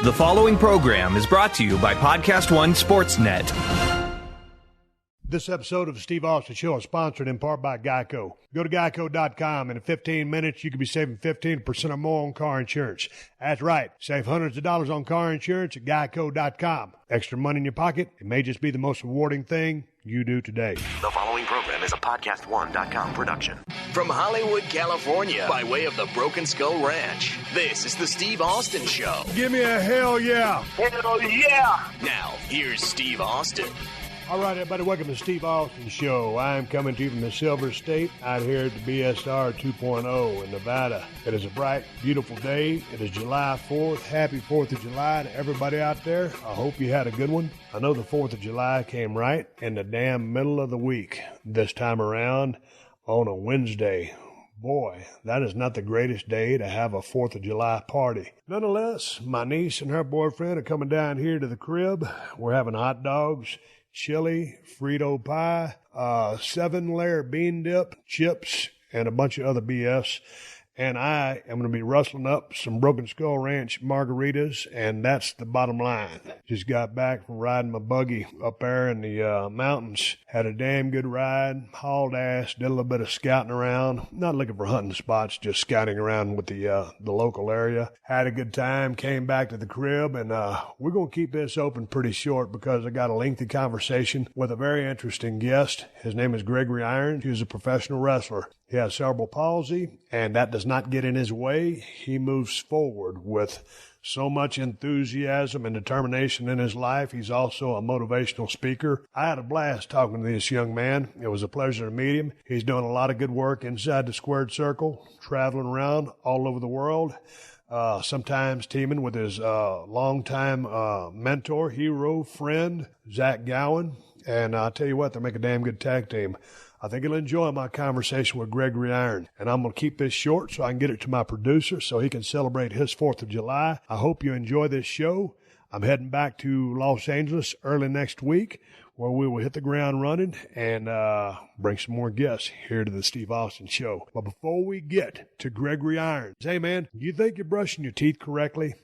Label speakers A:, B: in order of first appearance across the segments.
A: The following program is brought to you by PodcastOne Sportsnet.
B: This episode of the Steve Austin Show is sponsored in part by Geico. Go to geico.com, and in 15 minutes, you could be saving 15% or more on car insurance. That's right. Save hundreds of dollars on car insurance at geico.com. Extra money in your pocket, it may just be the most rewarding thing you do today.
C: The following program is a PodcastOne.com production. From Hollywood, California, by way of the Broken Skull Ranch, this is the Steve Austin Show.
B: Give me a hell yeah.
C: Hell yeah. Now, here's Steve Austin.
B: All right, everybody, welcome to the Steve Austin Show. I'm coming to you from the Silver State out here at the BSR 2.0 in Nevada. It is a bright, beautiful day. It is July 4th. Happy 4th of July to everybody out there. I hope you had a good one. I know the 4th of July came right in the damn middle of the week this time around on a Wednesday. Boy, that is not the greatest day to have a 4th of July party. Nonetheless, my niece and her boyfriend are coming down here to the crib. We're having hot dogs, chili, Frito pie, 7-layer bean dip, chips, and a bunch of other BS. And I am going to be rustling up some Broken Skull Ranch margaritas, and that's the bottom line. Just got back from riding my buggy up there in the mountains. Had a damn good ride, hauled ass, did a little bit of scouting around. Not looking for hunting spots, just scouting around with the local area. Had a good time, came back to the crib, and we're going to keep this open pretty short because I got a lengthy conversation with a very interesting guest. His name is Gregory Iron. He was a professional wrestler. He has cerebral palsy, and that does not get in his way. He moves forward with so much enthusiasm and determination in his life. He's also a motivational speaker. I had a blast talking to this young man. It was a pleasure to meet him. He's doing a lot of good work inside the squared circle, traveling around all over the world, sometimes teaming with his longtime mentor, hero, friend, Zach Gowen. And I'll tell you what, they make a damn good tag team. I think you'll enjoy my conversation with Gregory Iron. And I'm going to keep this short so I can get it to my producer so he can celebrate his 4th of July. I hope you enjoy this show. I'm heading back to Los Angeles early next week where we will hit the ground running and bring some more guests here to the Steve Austin Show. But before we get to Gregory Iron, hey, man, do you think you're brushing your teeth correctly?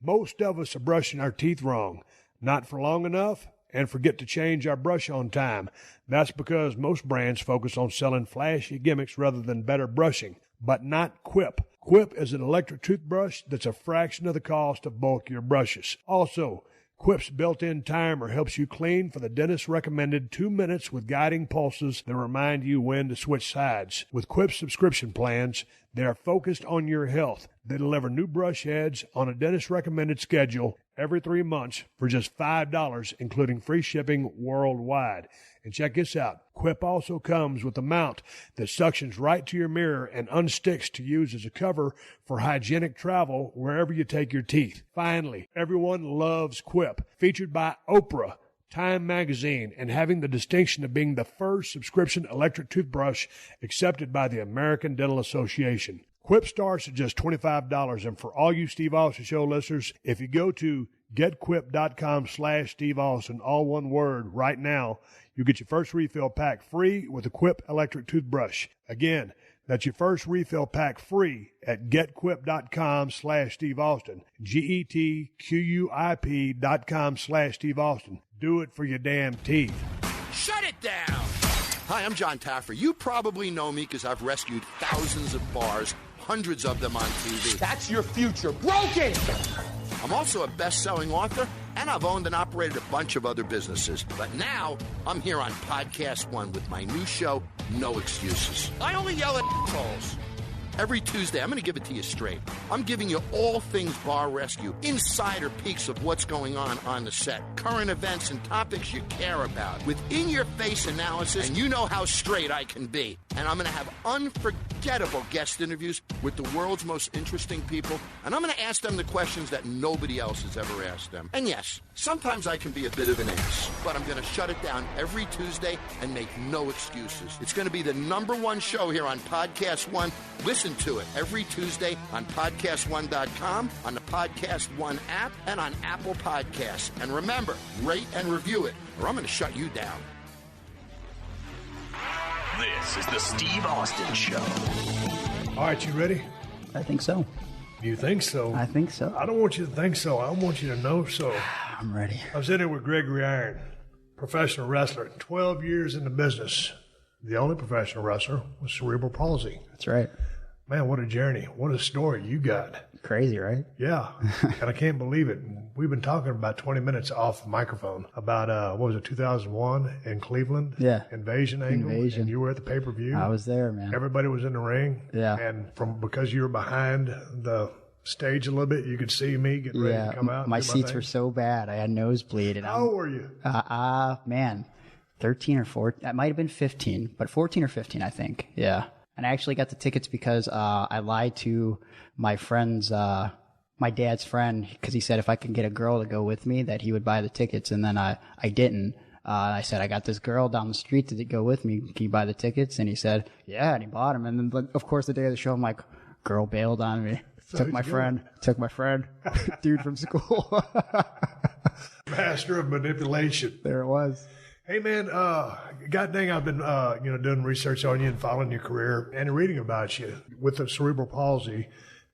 B: Most of us are brushing our teeth wrong. Not for long enough, and forget to change our brush on time. That's because most brands focus on selling flashy gimmicks rather than better brushing, but not Quip. Quip is an electric toothbrush that's a fraction of the cost of bulkier brushes. Also, Quip's built-in timer helps you clean for the dentist's recommended 2 minutes with guiding pulses that remind you when to switch sides. With Quip's subscription plans, they are focused on your health. They deliver new brush heads on a dentist recommended schedule every 3 months for just $5, including free shipping worldwide. And check this out. Quip also comes with a mount that suctions right to your mirror and unsticks to use as a cover for hygienic travel wherever you take your teeth. Finally, everyone loves Quip, featured by Oprah, Time Magazine, and having the distinction of being the first subscription electric toothbrush accepted by the American Dental Association. Quip starts at just $25, and for all you Steve Austin Show listeners, if you go to getquip.com/Steve Austin, all one word, right now, you get your first refill pack free with a Quip electric toothbrush. Again, that's your first refill pack free at getquip.com/Steve Austin, GETQUIP.com/Steve Austin. Do it for your damn teeth.
D: Shut it down! Hi, I'm John Taffer. You probably know me because I've rescued thousands of bars, hundreds of them on TV.
E: That's your future. Broken!
D: I'm also a best-selling author, and I've owned and operated a bunch of other businesses. But now, I'm here on PodcastOne with my new show, No Excuses. I only yell at assholes. Every Tuesday, I'm going to give it to you straight. I'm giving you all things bar rescue, insider peeks of what's going on the set, current events and topics you care about, with in-your-face analysis, and you know how straight I can be. And I'm going to have unforgettable guest interviews with the world's most interesting people, and I'm going to ask them the questions that nobody else has ever asked them. And yes, sometimes I can be a bit of an ass, but I'm going to shut it down every Tuesday and make no excuses. It's going to be the #1 show here on PodcastOne. Listen to it every Tuesday on PodcastOne.com, on the Podcast One app, and on Apple Podcasts. And remember, rate and review it, or I'm going to shut you down.
C: This is the Steve Austin Show.
B: All right, you ready?
F: I think so.
B: You think so?
F: I think so.
B: I don't want you to think so. I want you to know so.
F: I'm ready.
B: I was in here with Gregory Iron, professional wrestler, 12 years in the business. The only professional wrestler with cerebral palsy.
F: That's right.
B: Man, what a journey. What a story you got.
F: Crazy, right?
B: Yeah. And I can't believe it. We've been talking about 20 minutes off the microphone about, 2001 in Cleveland?
F: Yeah.
B: Invasion angle. And you were at the pay-per-view.
F: I was there, man.
B: Everybody was in the ring.
F: Yeah.
B: And because you were behind the stage a little bit, you could see me getting ready to come out.
F: My seats were so bad. I had nosebleed. And
B: How old were you?
F: Man, 13 or 14. It might have been 15, but 14 or 15, I think. Yeah. And I actually got the tickets because I lied to my friend's, my dad's friend, because he said if I could get a girl to go with me, that he would buy the tickets. And then I didn't. I said, I got this girl down the street to go with me. Can you buy the tickets? And he said, yeah, and he bought them. And then, of course, the day of the show, I'm like, girl bailed on me. Took my friend, dude from school.
B: Master of manipulation.
F: There it was.
B: Hey, man, God dang, I've been, doing research on you and following your career and reading about you with the cerebral palsy.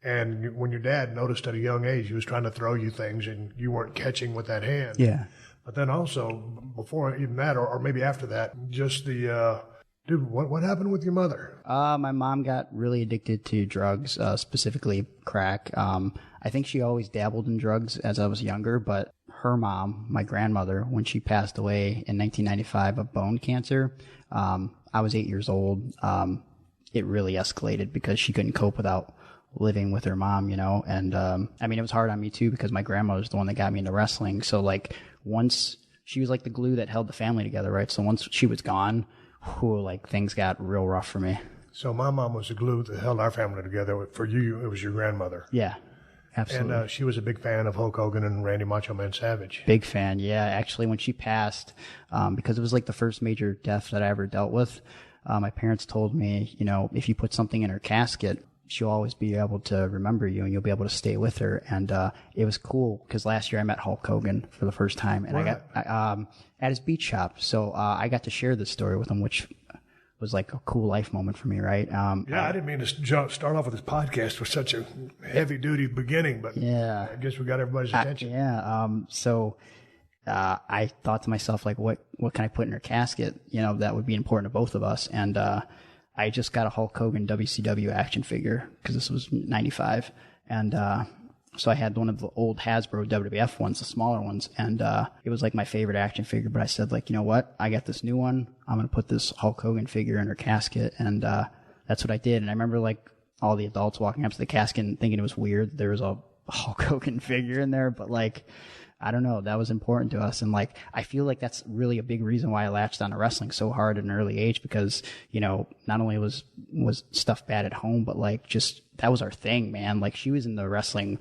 B: And when your dad noticed at a young age he was trying to throw you things and you weren't catching with that hand.
F: Yeah.
B: But then also, before even that, or maybe after that, just the, dude, what happened with your mother?
F: My mom got really addicted to drugs, specifically crack. I think she always dabbled in drugs as I was younger, but her mom, my grandmother, when she passed away in 1995 of bone cancer, I was 8 years old. It really escalated because she couldn't cope without living with her mom, and it was hard on me too because my grandmother was the one that got me into wrestling. So like once she was like the glue that held the family together, right? So once she was gone, things got real rough for me.
B: So my mom was the glue that held our family together. For you, it was your grandmother.
F: Yeah, absolutely.
B: And she was a big fan of Hulk Hogan and Randy Macho Man Savage.
F: Big fan, yeah. Actually, when she passed, because it was like the first major death that I ever dealt with, my parents told me, if you put something in her casket, she'll always be able to remember you and you'll be able to stay with her. And it was cool because last year I met Hulk Hogan for the first time, and I got at his beach shop. So I got to share this story with him, which was like a cool life moment for me, right? I
B: didn't mean to start off with this podcast with such a heavy-duty beginning, but
F: yeah,
B: I guess we got everybody's attention.
F: So I thought to myself, like, what can I put in her casket? That would be important to both of us. And I just got a Hulk Hogan WCW action figure because this was 95. And so I had one of the old Hasbro WWF ones, the smaller ones. And it was like my favorite action figure. But I said, like, you know what? I got this new one. I'm going to put this Hulk Hogan figure in her casket. And that's what I did. And I remember, like, all the adults walking up to the casket and thinking it was weird. There was a Hulk Hogan figure in there. But, like, I don't know. That was important to us. And like, I feel like that's really a big reason why I latched onto wrestling so hard at an early age because, not only was stuff bad at home, but like just that was our thing, man. Like she was in the wrestling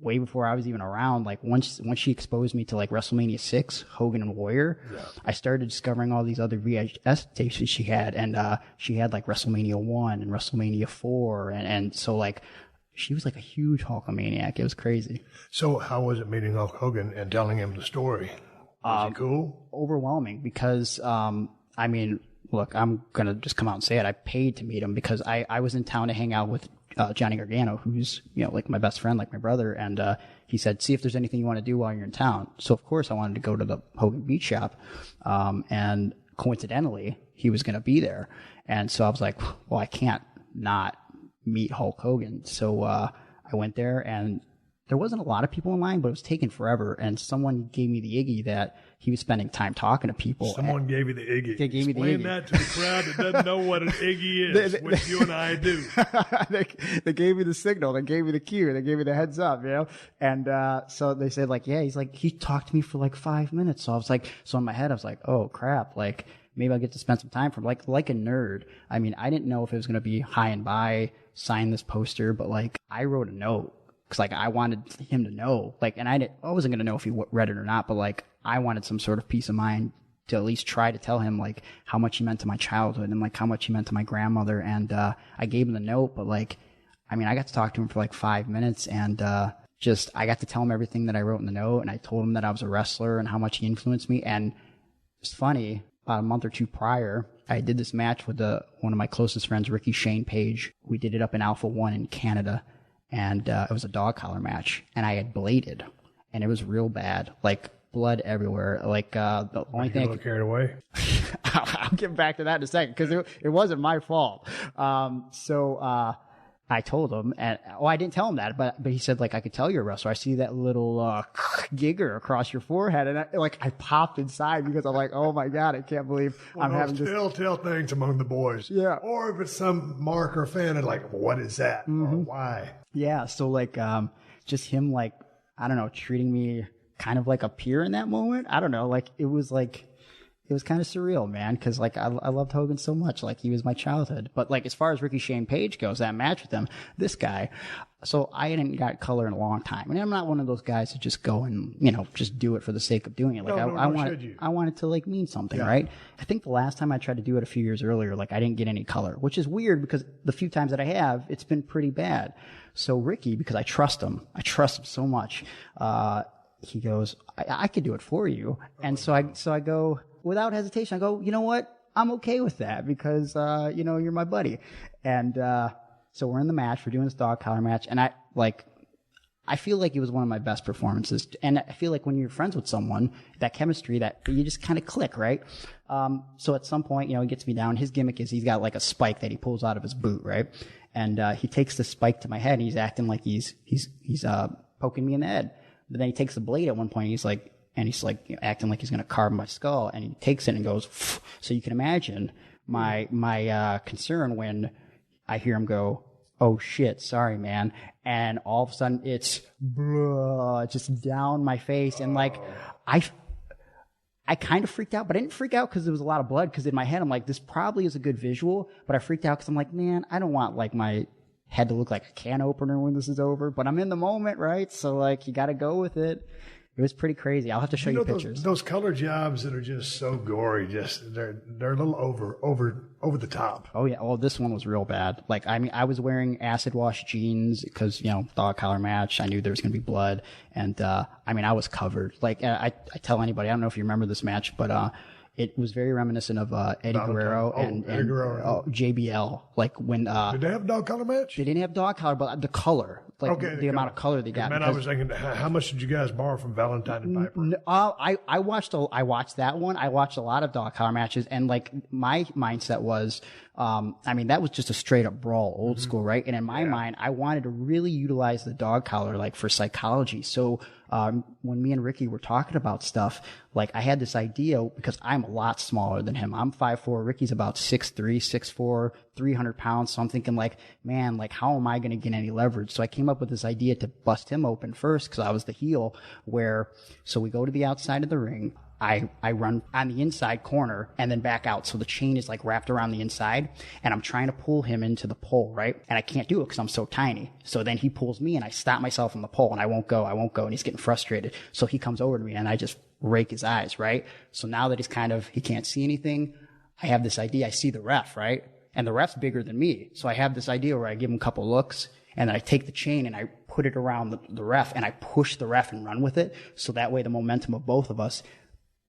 F: way before I was even around. Like once she exposed me to like WrestleMania 6, Hogan and Warrior, I started discovering all these other VHS tapes she had. And she had like WrestleMania 1 and WrestleMania 4. And so like, she was like a huge Hulkamaniac. It was crazy.
B: So how was it meeting Hulk Hogan and telling him the story? Was it cool?
F: Overwhelming because, look, I'm going to just come out and say it. I paid to meet him because I was in town to hang out with Johnny Gargano, who's, like my best friend, like my brother. And he said, see if there's anything you want to do while you're in town. So, of course, I wanted to go to the Hogan Beach Shop. And coincidentally, he was going to be there. And so I was like, well, I can't not meet Hulk Hogan. So I went there and there wasn't a lot of people in line, but it was taking forever. And someone gave me the Iggy that he was spending time talking to people.
B: Someone gave you the Iggy.
F: They gave me the Iggy.
B: Explain that to the crowd that doesn't know what an Iggy is, which you and I do.
F: They gave me the signal. They gave me the cue. They gave me the heads up, And so they said, like, yeah, he's like, he talked to me for like 5 minutes. So I was like, so in my head, I was like, oh, crap. Like, maybe I'll get to spend some time for him. Like a nerd. I mean, I didn't know if it was going to be high and by, sign this poster, but like, I wrote a note. Cause like I wanted him to know, like, and I wasn't going to know if he read it or not, but like I wanted some sort of peace of mind to at least try to tell him like how much he meant to my childhood and like how much he meant to my grandmother. And, I gave him the note, but like, I mean, I got to talk to him for like 5 minutes and, I got to tell him everything that I wrote in the note. And I told him that I was a wrestler and how much he influenced me. And it's funny, about a month or two prior, I did this match with one of my closest friends, Ricky Shane Page. We did it up in Alpha 1 in Canada. and it was a dog collar match, and I had bladed, and it was real bad, like blood everywhere. Like the only thing.
B: Carried away.
F: I'll get back to that in a second because it wasn't my fault. So I told him, and I didn't tell him that, but he said, like, I could tell you're a wrestler. I see that little gigger across your forehead, and I popped inside because I'm like, oh my God, I can't believe I'm having this.
B: Telltale things among the boys.
F: Yeah.
B: Or if it's some mark or fan, and like, what is that? Or why?
F: Yeah. So like, just him, like, I don't know, treating me kind of like a peer in that moment. I don't know. Like, it was kind of surreal, man, because like I loved Hogan so much. Like, he was my childhood. But like, as far as Ricky Shane Page goes, that match with him, this guy. So I hadn't got color in a long time, and I'm not one of those guys to just go and just do it for the sake of doing it. Like I want it to like mean something, right? I think the last time I tried to do it a few years earlier, like I didn't get any color, which is weird because the few times that I have, it's been pretty bad. So Ricky, because I trust him so much. He goes, I could do it for you, and so I go. Without hesitation, I go, you know what? I'm okay with that because, you're my buddy. And, so we're in the match. We're doing this dog collar match. And I feel like it was one of my best performances. And I feel like when you're friends with someone, that chemistry, that you just kind of click, right? So at some point, he gets me down. His gimmick is he's got like a spike that he pulls out of his boot, right? And, he takes the spike to my head and he's acting like he's poking me in the head. But then he takes the blade at one point and he's like, acting like he's going to carve my skull, and he takes it and goes, pff. So you can imagine my concern when I hear him go, oh shit, sorry, man. And all of a sudden it's just down my face. And like, I kind of freaked out, but I didn't freak out because there was a lot of blood. Because in my head, I'm like, this probably is a good visual, but I freaked out because I'm like, man, I don't want like my head to look like a can opener when this is over, but I'm in the moment, right? So like, you got to go with it. It was pretty crazy. I'll have to show you pictures.
B: Those color jobs that are just so gory, they're a little over the top.
F: Oh yeah. Well, this one was real bad. Like, I mean, I was wearing acid wash jeans because, dog collar match. I knew there was going to be blood. And, I was covered. Like, I tell anybody, I don't know if you remember this match, but, it was very reminiscent of Eddie Guerrero and JBL. Like when
B: did they have a dog collar match?
F: They didn't have dog collar, but the color, like the amount of color they got.
B: Man, I was thinking, how much did you guys borrow from Valentine and Piper?
F: I watched that one. I watched a lot of dog collar matches, and like my mindset was, that was just a straight up brawl, old school, right? And in my mind, I wanted to really utilize the dog collar like for psychology. So when me and Ricky were talking about stuff, like I had this idea because I'm a lot smaller than him. I'm 5'4". Ricky's about 6'3", 6'4", 300 pounds. So I'm thinking like, man, like how am I going to get any leverage? So I came up with this idea to bust him open first because I was the heel so we go to the outside of the ring. I run on the inside corner and then back out. So the chain is like wrapped around the inside and I'm trying to pull him into the pole, right? And I can't do it because I'm so tiny. So then he pulls me and I stop myself on the pole and I won't go. And he's getting frustrated. So he comes over to me and I just rake his eyes, right? So now that he can't see anything, I have this idea. I see the ref, right? And the ref's bigger than me. So I have this idea where I give him a couple looks and then I take the chain and I put it around the ref and I push the ref and run with it. So that way the momentum of both of us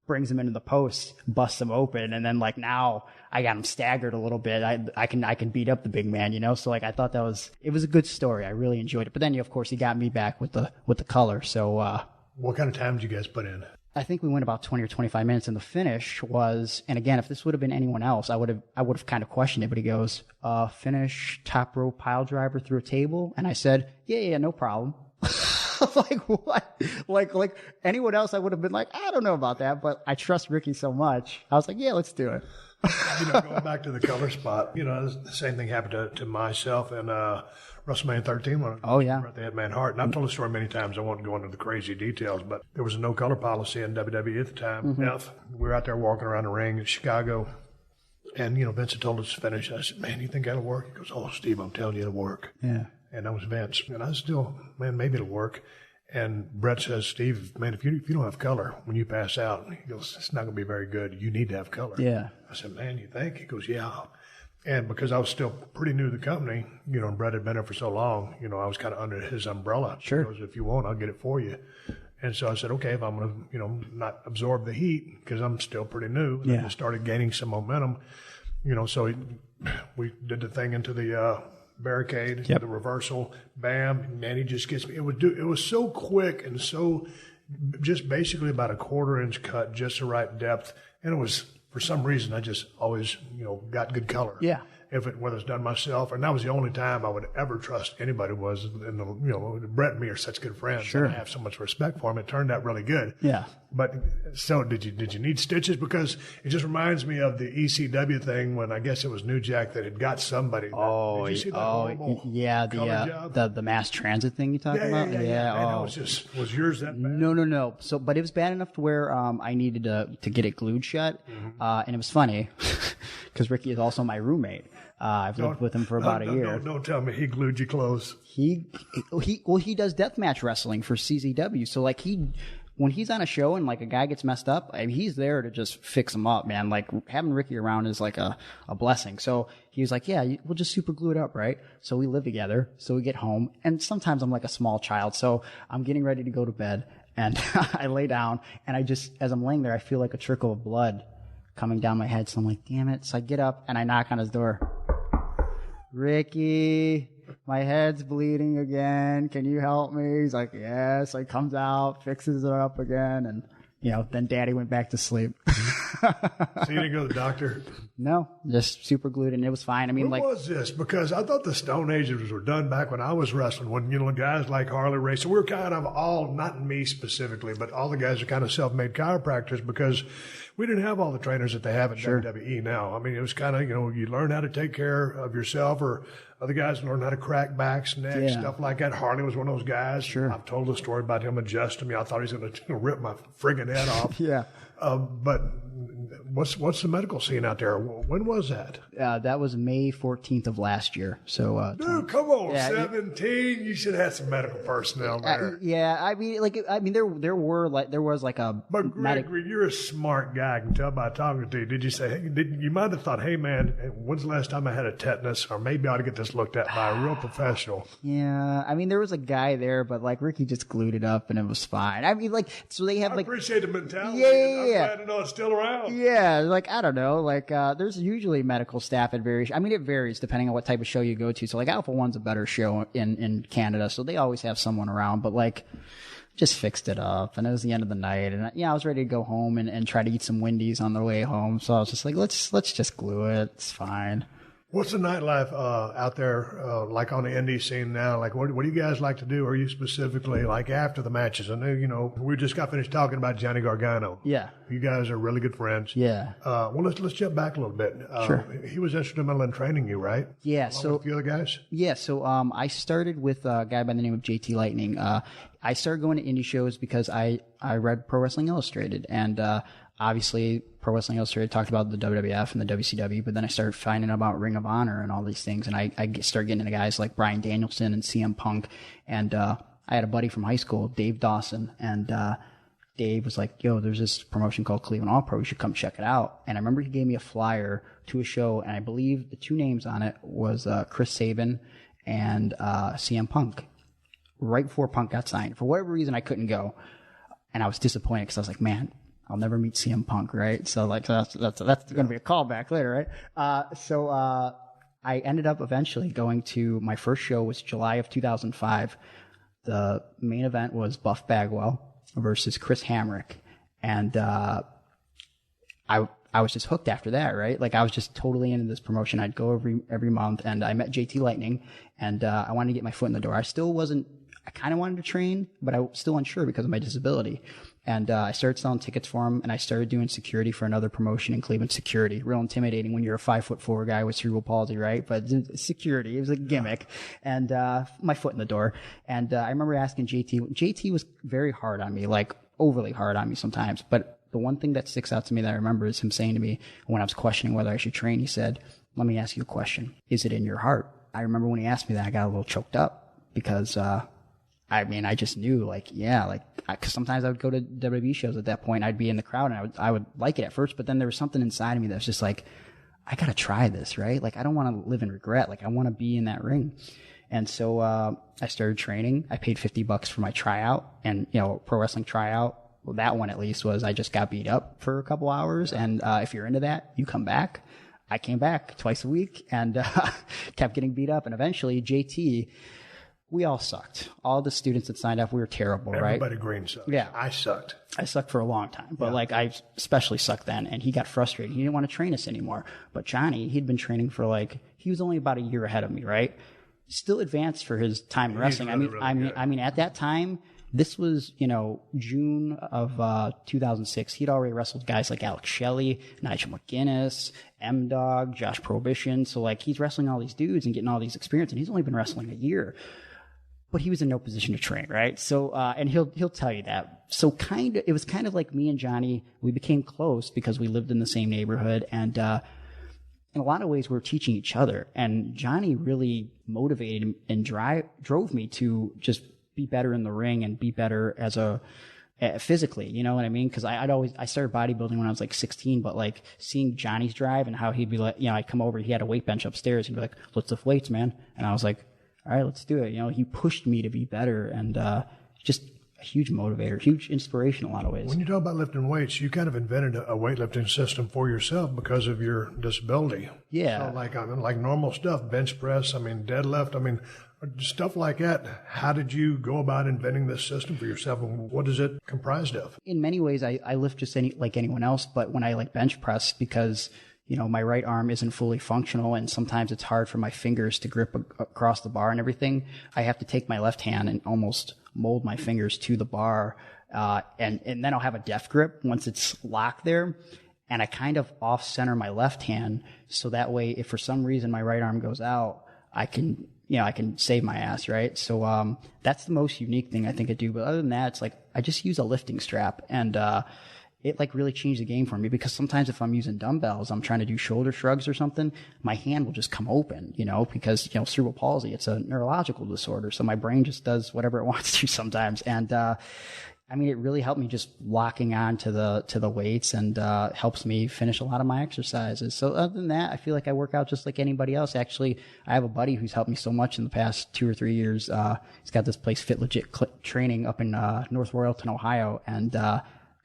F: brings him into the post, busts him open, and then like now I got him staggered a little bit. I can beat up the big man, So like I thought it was a good story. I really enjoyed it. But then of course he got me back with the color. So
B: what kind of time did you guys put in?
F: I think we went about 20 or 25 minutes, and the finish was, and again, if this would have been anyone else, I would have kind of questioned it, but he goes, finish top rope pile driver through a table. And I said, yeah, no problem. Like what? Like anyone else, I would have been like, I don't know about that, but I trust Ricky so much. I was like, yeah, let's do it.
B: Going back to the color spot, the same thing happened to myself and WrestleMania 13 when they had Man Hart. And I've told the story many times. I won't go into the crazy details, but there was a no color policy in WWE at the time. We were out there walking around the ring in Chicago, and Vince had told us to finish. I said, man, you think that'll work? He goes, oh, Steve, I'm telling you it'll work.
F: Yeah.
B: And that was Vince. And I still, man, maybe it'll work. And Brett says, Steve, man, if you don't have color when you pass out, he goes, it's not going to be very good. You need to have color.
F: Yeah.
B: I said, man, you think? He goes, yeah. And because I was still pretty new to the company, and Brett had been there for so long, I was kind of under his umbrella.
F: Sure.
B: He goes, if you want, I'll get it for you. And so I said, okay, if I'm going to, not absorb the heat because I'm still pretty new. And I just started gaining some momentum, so we did the thing into the barricade,
F: Yep.
B: the reversal, bam, man, he just gets me. It was so quick and so just basically about a 1/4 inch cut, just the right depth. And it was, for some reason, I just always, got good color.
F: Yeah.
B: Whether it's done myself, and that was the only time I would ever trust anybody was, Brett and me are such good friends.
F: Sure.
B: And I have so much respect for him. It turned out really good.
F: Yeah.
B: But so did you need stitches? Because it just reminds me of the ECW thing when I guess it was New Jack that had got somebody. Did you see that horrible
F: yeah,
B: color job?
F: the mass transit thing you talking about?
B: Yeah.
F: Oh.
B: It was just, was yours that bad?
F: No. So, but it was bad enough to where I needed to get it glued shut, and it was funny because Ricky is also my roommate. I've lived with him for about a year.
B: Don't tell me he glued you close.
F: He does deathmatch wrestling for CZW. So like when he's on a show and like a guy gets messed up, he's there to just fix him up, man. Like having Ricky around is like a blessing. So he was like, yeah, we'll just super glue it up, right? So we live together. So we get home, and sometimes I'm like a small child. So I'm getting ready to go to bed, and I lay down, and as I'm laying there, I feel like a trickle of blood coming down my head. So I'm like, damn it. So I get up and I knock on his door. Ricky, my head's bleeding again. Can you help me? He's like, yes. So he comes out, fixes it up again, and then Daddy went back to sleep.
B: So you didn't go to the doctor?
F: No, just super glued, and it was fine. I mean,
B: what was this? Because I thought the Stone Ages were done back when I was wrestling, when guys like Harley Race, we were kind of all, not me specifically, but all the guys are kind of self-made chiropractors because we didn't have all the trainers that they have at WWE now. I mean, it was kind of, you learn how to take care of yourself, or other guys learn how to crack backs, necks, stuff like that. Harley was one of those guys.
F: Sure.
B: I've told a story about him adjusting me. I thought he was going to rip my friggin' head off.
F: Yeah.
B: But what's the medical scene out there? When was that?
F: That was May 14th of last year. So,
B: dude, come on, 17. You should have some medical personnel there.
F: I mean, there was like a.
B: But Gregory, you're a smart guy. I can tell by talking to you. Did you say? You might have thought, hey man, when's the last time I had a tetanus? Or maybe I ought to get this looked at by a real professional.
F: Yeah, I mean, there was a guy there, but like Ricky just glued it up and it was fine. I mean, like, so they have
B: I
F: like.
B: appreciate the mentality.
F: Yeah.
B: I'm glad to know it's still around.
F: Yeah, like, I don't know, like, there's usually medical staff at various, I mean, it varies depending on what type of show you go to. So, like, Alpha One's a better show in Canada, so they always have someone around, but, like, just fixed it up, and it was the end of the night, and, I was ready to go home and try to eat some Wendy's on the way home, so I was just like, let's just glue it, it's fine.
B: What's the nightlife out there like on the indie scene now? Like, what do you guys like to do? Are you specifically like after the matches? I know, we just got finished talking about Johnny Gargano.
F: Yeah.
B: You guys are really good friends.
F: Yeah.
B: Well, let's jump back a little bit.
F: Sure.
B: He was instrumental in training you, right?
F: Yeah.
B: Along with the other guys?
F: Yeah. So, I started with a guy by the name of JT Lightning. I started going to indie shows because I read Pro Wrestling Illustrated, and, obviously, Pro Wrestling Illustrated talked about the WWF and the WCW, but then I started finding out about Ring of Honor and all these things, and I started getting into guys like Bryan Danielson and CM Punk, and I had a buddy from high school, Dave Dawson, and Dave was like, yo, there's this promotion called Cleveland All Pro, you should come check it out. And I remember he gave me a flyer to a show, and I believe the two names on it was Chris Sabin and CM Punk. Right before Punk got signed. For whatever reason, I couldn't go, and I was disappointed because I was like, man, I'll never meet CM Punk, right? So like that's going to be a callback later, right? So I ended up eventually going to my first show was July of 2005. The main event was Buff Bagwell versus Chris Hamrick, and I was just hooked after that, right? Like I was just totally into this promotion. I'd go every month, and I met JT Lightning, and I wanted to get my foot in the door. I kind of wanted to train, but I was still unsure because of my disability. And I started selling tickets for him, and I started doing security for another promotion in Cleveland. Security, real intimidating when you're a 5'4" guy with cerebral palsy, right? But security, it was a gimmick. And my foot in the door. And I remember asking JT. JT was very hard on me, like overly hard on me sometimes. But the one thing that sticks out to me that I remember is him saying to me when I was questioning whether I should train, he said, "Let me ask you a question. Is it in your heart?" I remember when he asked me that, I got a little choked up because I just knew, because sometimes I would go to WWE shows at that point. I'd be in the crowd, and I would like it at first, but then there was something inside of me that was just like, I gotta try this, right? Like, I don't want to live in regret. Like, I want to be in that ring. And so I started training. I paid $50 for my tryout, and pro wrestling tryout. Well, that one at least was I just got beat up for a couple hours, and if you're into that, you come back. I came back twice a week and kept getting beat up. And eventually, JT, we all sucked. All the students that signed up, we were terrible, right?
B: Everybody green sucked.
F: Yeah.
B: I sucked.
F: I sucked for a long time, but like I especially sucked then, and he got frustrated. He didn't want to train us anymore. But Johnny, he'd been training for like, he was only about a year ahead of me, right? Still advanced for his time in wrestling. I mean, at that time, this was, June of 2006. He'd already wrestled guys like Alex Shelley, Nigel McGuinness, M-Dog, Josh Prohibition. So like he's wrestling all these dudes and getting all these experience, and he's only been wrestling a year. But he was in no position to train, right? So, and he'll tell you that. So it was kind of like me and Johnny, we became close because we lived in the same neighborhood, and in a lot of ways we were teaching each other. And Johnny really motivated and drove me to just be better in the ring and be better as physically, you know what I mean? Because I started bodybuilding when I was like 16, but like seeing Johnny's drive and how he'd be like, I'd come over, he had a weight bench upstairs, he'd be like, let's lift weights, man. And I was like, all right, let's do it. He pushed me to be better, and just a huge motivator, huge inspiration in a lot of ways.
B: When you talk about lifting weights, you kind of invented a weightlifting system for yourself because of your disability.
F: Yeah.
B: So like normal stuff, bench press, deadlift, stuff like that. How did you go about inventing this system for yourself, and what is it comprised of?
F: In many ways, I lift just like anyone else, but when I like bench press, because my right arm isn't fully functional, and sometimes it's hard for my fingers to grip across the bar and everything. I have to take my left hand and almost mold my fingers to the bar, and then I'll have a death grip once it's locked there. And I kind of off center my left hand, so that way, if for some reason my right arm goes out, I can save my ass, right? So that's the most unique thing I think I do. But other than that, it's like I just use a lifting strap, and it like really changed the game for me, because sometimes if I'm using dumbbells, I'm trying to do shoulder shrugs or something, my hand will just come open, because, cerebral palsy, it's a neurological disorder. So my brain just does whatever it wants to sometimes. And, it really helped me just locking on to the weights, and, helps me finish a lot of my exercises. So other than that, I feel like I work out just like anybody else. Actually, I have a buddy who's helped me so much in the past 2 or 3 years. He's got this place, Fit Legit Training, up in, North Royalton, Ohio. And,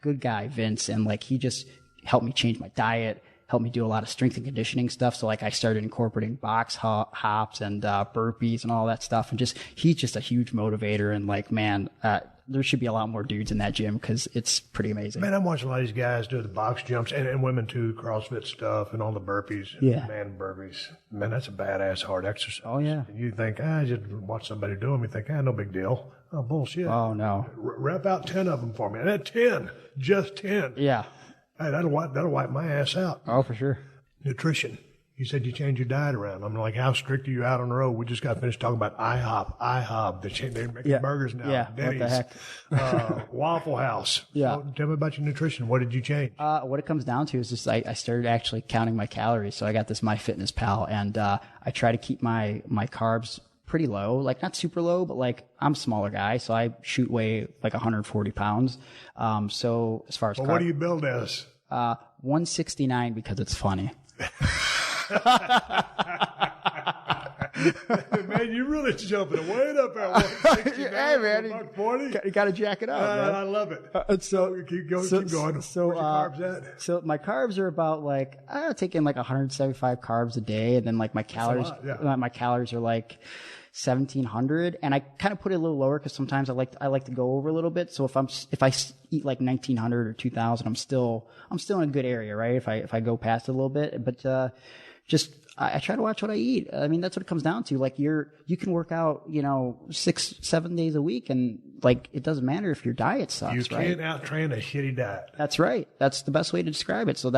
F: good guy, Vince, and like he just helped me change my diet, helped me do a lot of strength and conditioning stuff. So like I started incorporating box hops and burpees and all that stuff, and he's just a huge motivator. And like, man, there should be a lot more dudes in that gym, because it's pretty amazing. Man,
B: I'm watching a lot of these guys do the box jumps, and women too, CrossFit stuff and all the burpees, man burpees. Man, that's a badass hard exercise.
F: Oh yeah.
B: And you think, I just watch somebody do them, you think, no big deal. Oh, bullshit.
F: Oh, no.
B: Rep out 10 of them for me. And at 10, just 10.
F: Yeah.
B: Hey, that'll wipe my ass out.
F: Oh, for sure.
B: Nutrition. You said you changed your diet around. I'm like, how strict are you out on the road? We just got finished talking about IHOP. They're making burgers now.
F: Yeah,
B: Denny's.
F: what the heck?
B: Waffle House.
F: Yeah.
B: So tell me about your nutrition. What did you change?
F: What it comes down to is just I started actually counting my calories. So I got this MyFitnessPal, and I try to keep my carbs pretty low, like not super low, but like I'm a smaller guy, so I weigh like 140 pounds. So as far as
B: what do you build as?
F: 169, because it's funny.
B: Man, you really jumping way up there. 169,
F: hey man, you got to jack it up. Man.
B: I love it. So keep going. So, where's your carbs at?
F: So my carbs are about like taking like 175 carbs a day, and then like my calories, my calories are like 1,700, and I kind of put it a little lower because sometimes I like to go over a little bit. So if I eat like 1,900 or 2,000, I'm still in a good area, right? If I go past it a little bit, but I try to watch what I eat. I mean, that's what it comes down to. Like you can work out, 6-7 days a week, and like it doesn't matter if your diet sucks,
B: you
F: right?
B: can't out-train a shitty diet.
F: That's right. That's the best way to describe it. So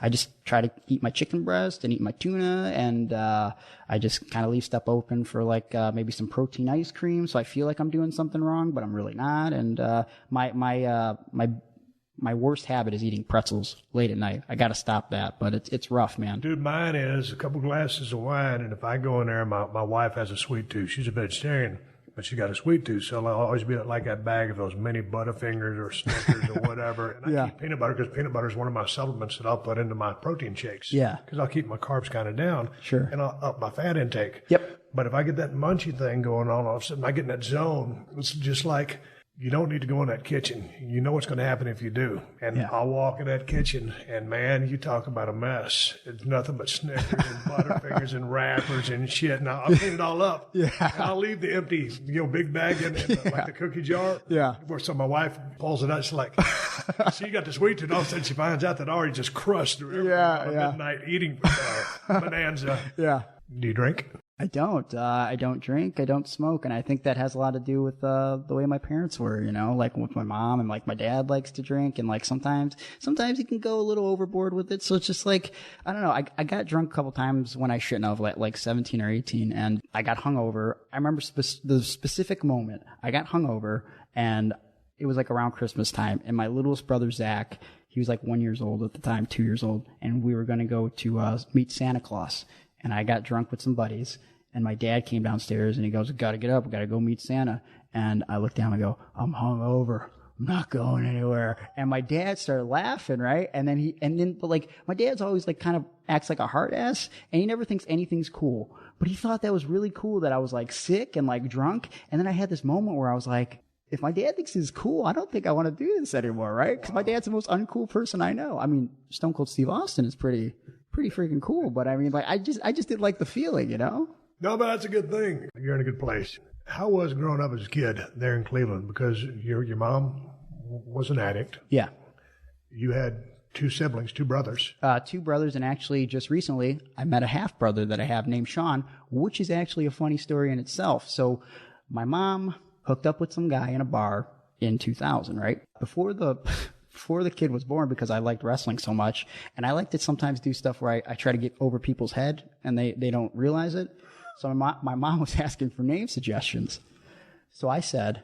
F: I just try to eat my chicken breast and eat my tuna, and I just kind of leave stuff open for like maybe some protein ice cream. So I feel like I'm doing something wrong, but I'm really not. And my worst habit is eating pretzels late at night. I got to stop that, but it's rough, man.
B: Dude, mine is a couple glasses of wine, and if I go in there, my wife has a sweet tooth. She's a vegetarian, but she got a sweet tooth, so I'll always be like that bag of those mini Butterfingers or Snickers or whatever. And I keep peanut butter, because peanut butter is one of my supplements that I'll put into my protein shakes.
F: Yeah.
B: Because I'll keep my carbs kind of down.
F: Sure.
B: And I'll up my fat intake.
F: Yep.
B: But if I get that munchy thing going on, all of a sudden I get in that zone. It's just like you don't need to go in that kitchen. You know what's going to happen if you do. And I'll walk in that kitchen, and man, you talk about a mess. It's nothing but Snickers and Butterfingers and wrappers and shit. Now I'll clean it all up. Yeah. And I'll leave the empty, big bag in like the cookie jar. Yeah. So my wife pulls it out. She's like, she got the sweet tooth. All of a sudden she finds out that I already just crushed through everything on midnight eating bonanza. Yeah. Do you drink?
F: I don't. I don't drink. I don't smoke. And I think that has a lot to do with the way my parents were, like with my mom, and like my dad likes to drink, and like sometimes he can go a little overboard with it. So it's just like, I don't know. I got drunk a couple times when I shouldn't have, like 17 or 18, and I got hungover. I remember the specific moment. I got hungover, and it was like around Christmas time, and my littlest brother, Zach, he was like 1 year old at the time, 2 years old, and we were going to go to meet Santa Claus. And I got drunk with some buddies, and my dad came downstairs, and he goes, "Got to get up. We got to go meet Santa." And I looked down and I go, "I'm hungover. I'm not going anywhere." And my dad started laughing, right? But my dad's always like kind of acts like a hard ass, and he never thinks anything's cool. But he thought that was really cool that I was like sick and like drunk. And then I had this moment where I was like, if my dad thinks this is cool, I don't think I want to do this anymore, right? Because my dad's the most uncool person I know. I mean, Stone Cold Steve Austin is pretty freaking cool, but I mean, like, I just didn't like the feeling, No,
B: but that's a good thing. You're in a good place. How was growing up as a kid there in Cleveland? Because your mom was an addict.
F: Yeah.
B: You had two siblings, two brothers.
F: Two brothers, and actually just recently I met a half brother that I have named Sean, which is actually a funny story in itself. So my mom hooked up with some guy in a bar in 2000, right? Before the kid was born, because I liked wrestling so much, and I like to sometimes do stuff where I try to get over people's head and they don't realize it. So my mom was asking for name suggestions. So I said,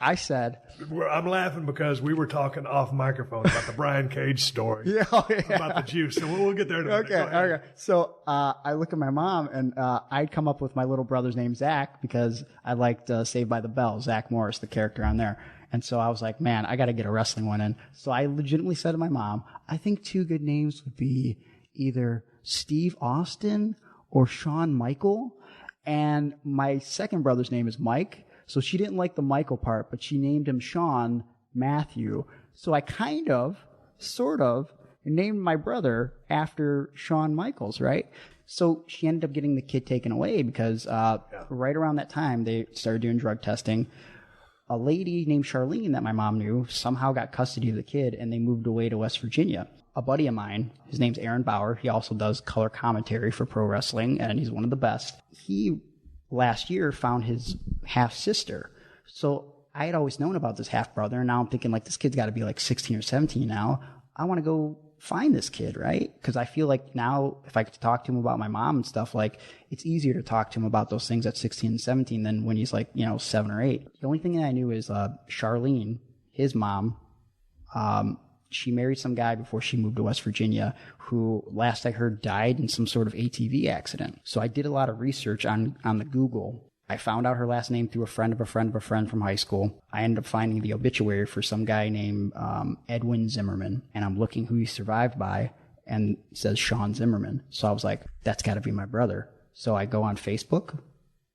B: I'm laughing because we were talking off microphone about the Brian Cage story. About the juice. So we'll get there in a minute.
F: Okay. So I look at my mom, and I'd come up with my little brother's name, Zach, because I liked Saved by the Bell, Zach Morris, the character on there. And so I was like, man, I got to get a wrestling one in. So I legitimately said to my mom, I think two good names would be either Steve Austin or Shawn Michael. And my second brother's name is Mike. So she didn't like the Michael part, but she named him Sean Matthew. So I sort of named my brother after Shawn Michaels, right? So she ended up getting the kid taken away because right around that time, they started doing drug testing. A lady named Charlene that my mom knew somehow got custody of the kid, and they moved away to West Virginia. A buddy of mine, his name's Aaron Bauer. He also does color commentary for pro wrestling, and he's one of the best. He, last year, found his half-sister. So I had always known about this half-brother, and now I'm thinking, like, this kid's got to be like 16 or 17 now. I want to go find this kid, right? Because I feel like now, if I could talk to him about my mom and stuff, like, it's easier to talk to him about those things at 16 and 17 than when he's like, 7 or 8. The only thing that I knew is Charlene, his mom, she married some guy before she moved to West Virginia who, last I heard, died in some sort of ATV accident. So I did a lot of research on the Google. I found out her last name through a friend of a friend of a friend from high school. I ended up finding the obituary for some guy named Edwin Zimmerman, and I'm looking who he survived by, and it says Sean Zimmerman. So I was like, that's got to be my brother. So I go on Facebook.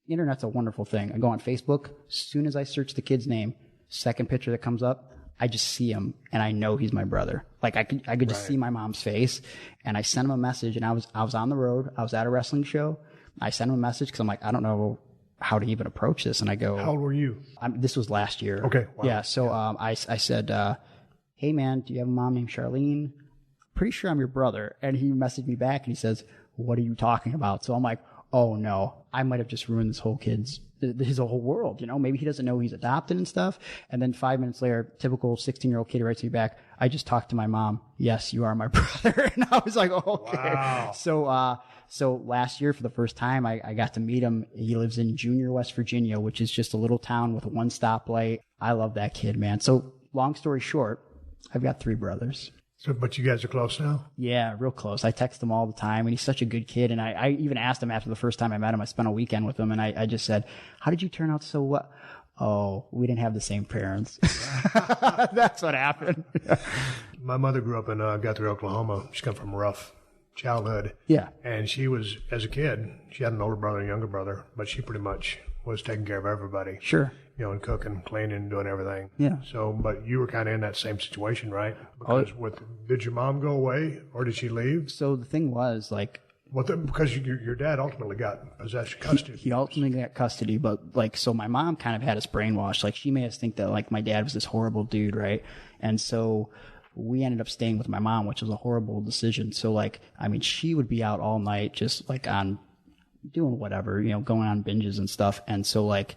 F: The internet's a wonderful thing. I go on Facebook. As soon as I search the kid's name, second picture that comes up, I just see him, and I know he's my brother. Like, I could just see my mom's face, and I sent him a message, and I was on the road. I was at a wrestling show. I sent him a message because I'm like, I don't know how to even approach this. And I go,
B: how old were you?
F: This was last year.
B: Okay. Wow.
F: Yeah. So I said, hey, man, do you have a mom named Charlene? Pretty sure I'm your brother. And he messaged me back, and he says, what are you talking about? So I'm like, oh, no, I might have just ruined this whole his whole world. Maybe he doesn't know he's adopted and stuff. And then 5 minutes later, typical 16-year-old kid writes me back, I just talked to my mom. Yes, you are my brother. And I was like, okay. Wow. So last year, for the first time, I got to meet him. He lives in Junior, West Virginia, which is just a little town with one stoplight. I love that kid, man. So long story short, I've got 3 brothers.
B: So, but you guys are close now?
F: Yeah, real close. I text him all the time, and he's such a good kid. And I even asked him after the first time I met him. I spent a weekend with him, and I just said, how did you turn out so well? Oh, we didn't have the same parents. That's what happened.
B: My mother grew up in Guthrie, Oklahoma. She come from a rough childhood.
F: Yeah.
B: And she was, as a kid, she had an older brother and a younger brother, but she pretty much was taking care of everybody.
F: Sure.
B: and cooking, cleaning, doing everything.
F: Yeah.
B: So, but you were kind of in that same situation, right? Because did your mom go away or did she leave?
F: So the thing was, like,
B: because your dad ultimately got possession custody.
F: He ultimately got custody, but like, so my mom kind of had us brainwashed. Like, she made us think that like my dad was this horrible dude, right? And so we ended up staying with my mom, which was a horrible decision. So like, I mean, she would be out all night, just like on doing whatever, going on binges and stuff. And so like,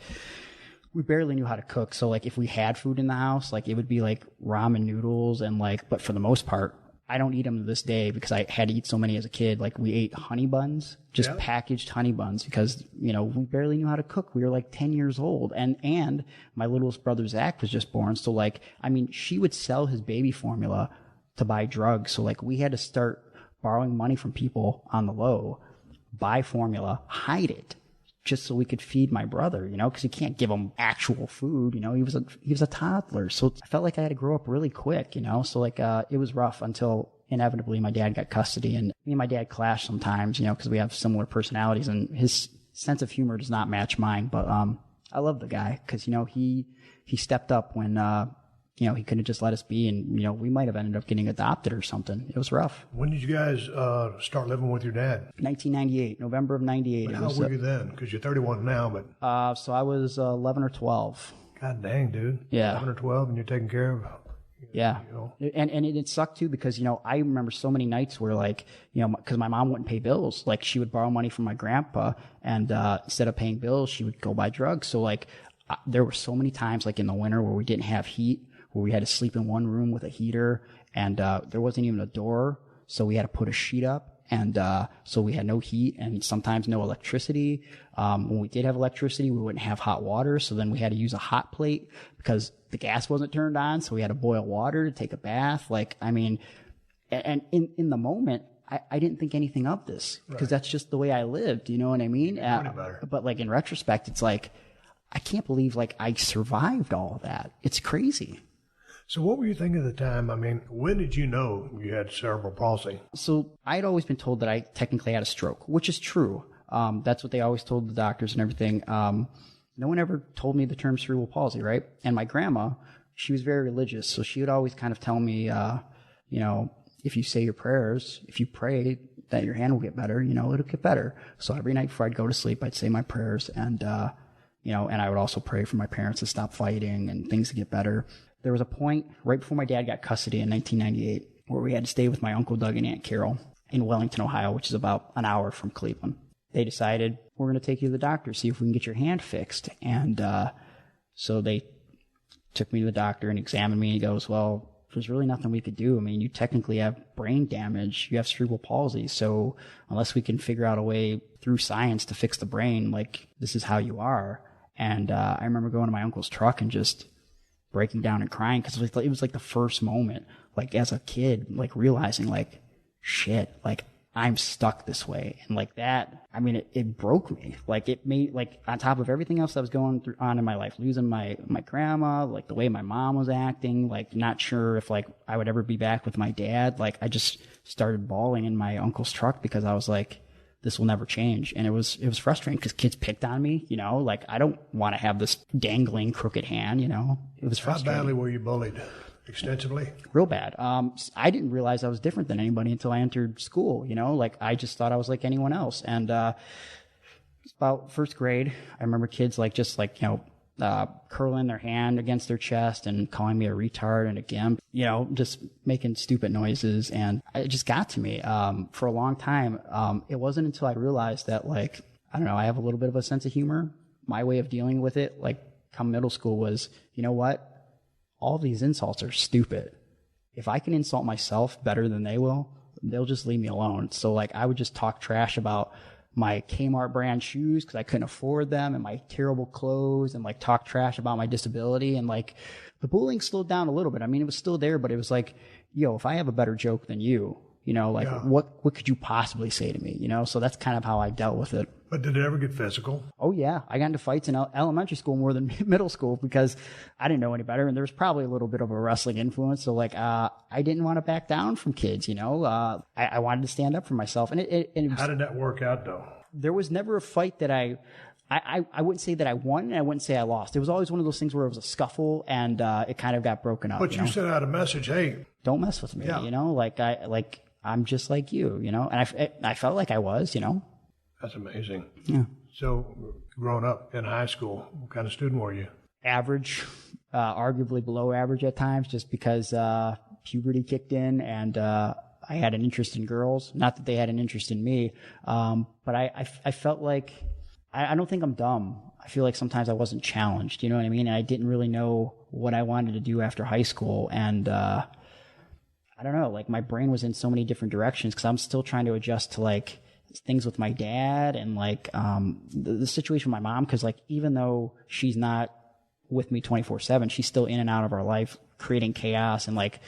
F: we barely knew how to cook. So like, if we had food in the house, like it would be like ramen noodles and like, but for the most part, I don't eat them to this day because I had to eat so many as a kid. Like, we ate honey buns, just packaged honey buns, because, we barely knew how to cook. We were like 10 years old. And my littlest brother, Zach, was just born. So like, I mean, she would sell his baby formula to buy drugs. So like, we had to start borrowing money from people on the low, buy formula, hide it, just so we could feed my brother, because you can't give him actual food. He was a toddler. So I felt like I had to grow up really quick, So like, it was rough until inevitably my dad got custody, and me and my dad clash sometimes, because we have similar personalities, and his sense of humor does not match mine. But, I love the guy because, he stepped up when, he couldn't have just let us be, and, we might have ended up getting adopted or something. It was rough.
B: When did you guys start living with your dad?
F: 1998, November of 98.
B: How old were you then? Because you're 31 now, but...
F: So I was 11 or 12.
B: God dang, dude.
F: Yeah.
B: 11 or 12, and you're taking care of...
F: Yeah. And it sucked too because, I remember so many nights where like, because my mom wouldn't pay bills. Like, she would borrow money from my grandpa, and instead of paying bills, she would go buy drugs. So like, there were so many times like in the winter where we didn't have heat, where we had to sleep in one room with a heater, and there wasn't even a door, so we had to put a sheet up, and so we had no heat and sometimes no electricity. When we did have electricity, we wouldn't have hot water, so then we had to use a hot plate because the gas wasn't turned on, so we had to boil water to take a bath. Like, I mean, and in the moment, I didn't think anything of this because that's just the way I lived, you know what I mean? But like, in retrospect, it's like, I can't believe like I survived all of that. It's crazy.
B: So what were you thinking at the time? I mean, when did you know you had cerebral palsy?
F: So I had always been told that I technically had a stroke, which is true. That's what they always told the doctors and everything. No one ever told me the term cerebral palsy, right? And my grandma, she was very religious, so she would always kind of tell me, if you say your prayers, if you pray that your hand will get better, it'll get better. So every night before I'd go to sleep, I'd say my prayers, and and I would also pray for my parents to stop fighting and things to get better. There was a point right before my dad got custody in 1998 where we had to stay with my Uncle Doug and Aunt Carol in Wellington, Ohio, which is about an hour from Cleveland. They decided, we're going to take you to the doctor, see if we can get your hand fixed. And so they took me to the doctor and examined me, and he goes, well, there's really nothing we could do. I mean, you technically have brain damage. You have cerebral palsy. So unless we can figure out a way through science to fix the brain, like, this is how you are. And I remember going to my uncle's truck and just breaking down and crying because it was like the first moment, like as a kid, like realizing like, shit, like I'm stuck this way. And like that, I mean, it broke me. Like, it made, like, on top of everything else that was going on in my life, losing my grandma, like the way my mom was acting, like not sure if like I would ever be back with my dad. Like, I just started bawling in my uncle's truck because I was like, this will never change. And it was frustrating because kids picked on me, like I don't want to have this dangling crooked hand, it was frustrating.
B: How badly were you bullied? Extensively?
F: Real bad. I didn't realize I was different than anybody until I entered school, like I just thought I was like anyone else. And about first grade, I remember kids like just like, curling their hand against their chest and calling me a retard and a gimp, just making stupid noises. And it just got to me. For a long time, it wasn't until I realized that, like, I don't know, I have a little bit of a sense of humor. My way of dealing with it, like, come middle school was, you know what? All these insults are stupid. If I can insult myself better than they will, they'll just leave me alone. So, like, I would just talk trash about my Kmart brand shoes because I couldn't afford them, and my terrible clothes, and like talk trash about my disability. And like, the bullying slowed down a little bit. I mean, it was still there, but it was like, if I have a better joke than you, what could you possibly say to me? So that's kind of how I dealt with it.
B: But did it ever get physical?
F: Oh yeah. I got into fights in elementary school more than middle school because I didn't know any better. And there was probably a little bit of a wrestling influence. So like, I didn't want to back down from kids, I wanted to stand up for myself. And it was,
B: how did that work out though?
F: There was never a fight that I I wouldn't say that I won and I wouldn't say I lost. It was always one of those things where it was a scuffle and it kind of got broken up.
B: But you sent out a message, hey,
F: don't mess with me, I'm just like you, and I felt like I was,
B: That's amazing.
F: Yeah.
B: So growing up in high school, what kind of student were you?
F: Average, arguably below average at times, just because puberty kicked in and I had an interest in girls. Not that they had an interest in me, but I felt like I don't think I'm dumb. I feel like sometimes I wasn't challenged, you know what I mean? And I didn't really know what I wanted to do after high school. And I don't know, like my brain was in so many different directions because I'm still trying to adjust to like things with my dad and like the situation with my mom. Because like even though she's not with me 24/7, she's still in and out of our life, creating chaos and like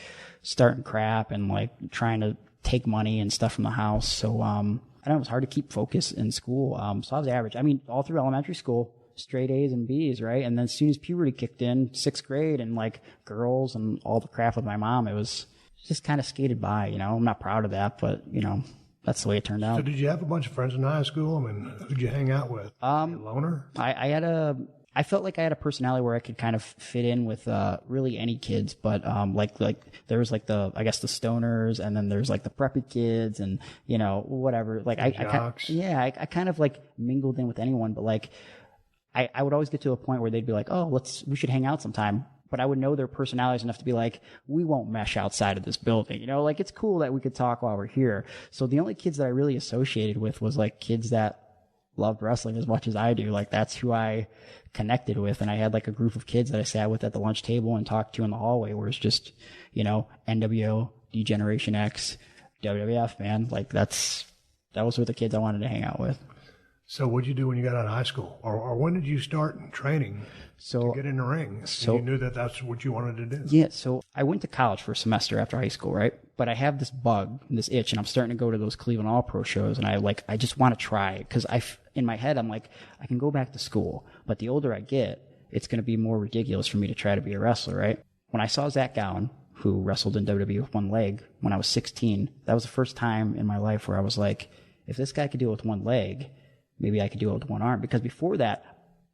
F: starting crap and like trying to take money and stuff from the house. So I don't know, it was hard to keep focus in school. So I was average. I mean, all through elementary school, straight A's and B's, right? And then as soon as puberty kicked in, 6th grade and like girls and all the crap with my mom, it was just kind of skated by, I'm not proud of that, but that's the way it turned out.
B: So did you have a bunch of friends in high school? I mean, who'd you hang out with? A loner?
F: I felt like I had a personality where I could kind of fit in with really any kids, but like there was like the stoners, and then there's like the preppy kids, and whatever. Like I kind of like mingled in with anyone, but like I would always get to a point where they'd be like, oh, we should hang out sometime. But I would know their personalities enough to be like, we won't mesh outside of this building. Like it's cool that we could talk while we're here. So the only kids that I really associated with was like kids that loved wrestling as much as I do. Like that's who I connected with. And I had like a group of kids that I sat with at the lunch table and talked to in the hallway where it's just, NWO, D-Generation X, WWF, man. Like those were the kids I wanted to hang out with.
B: So what did you do when you got out of high school? Or when did you start training to get in the ring? So you knew that that's what you wanted to do?
F: Yeah, so I went to college for a semester after high school, right? But I have this bug, this itch, and I'm starting to go to those Cleveland All-Pro shows, and I just want to try it. Because in my head, I'm like, I can go back to school, but the older I get, it's going to be more ridiculous for me to try to be a wrestler, right? When I saw Zach Gowen, who wrestled in WWE with one leg when I was 16, that was the first time in my life where I was like, if this guy could do it with one leg, maybe I could do it with one arm. Because before that,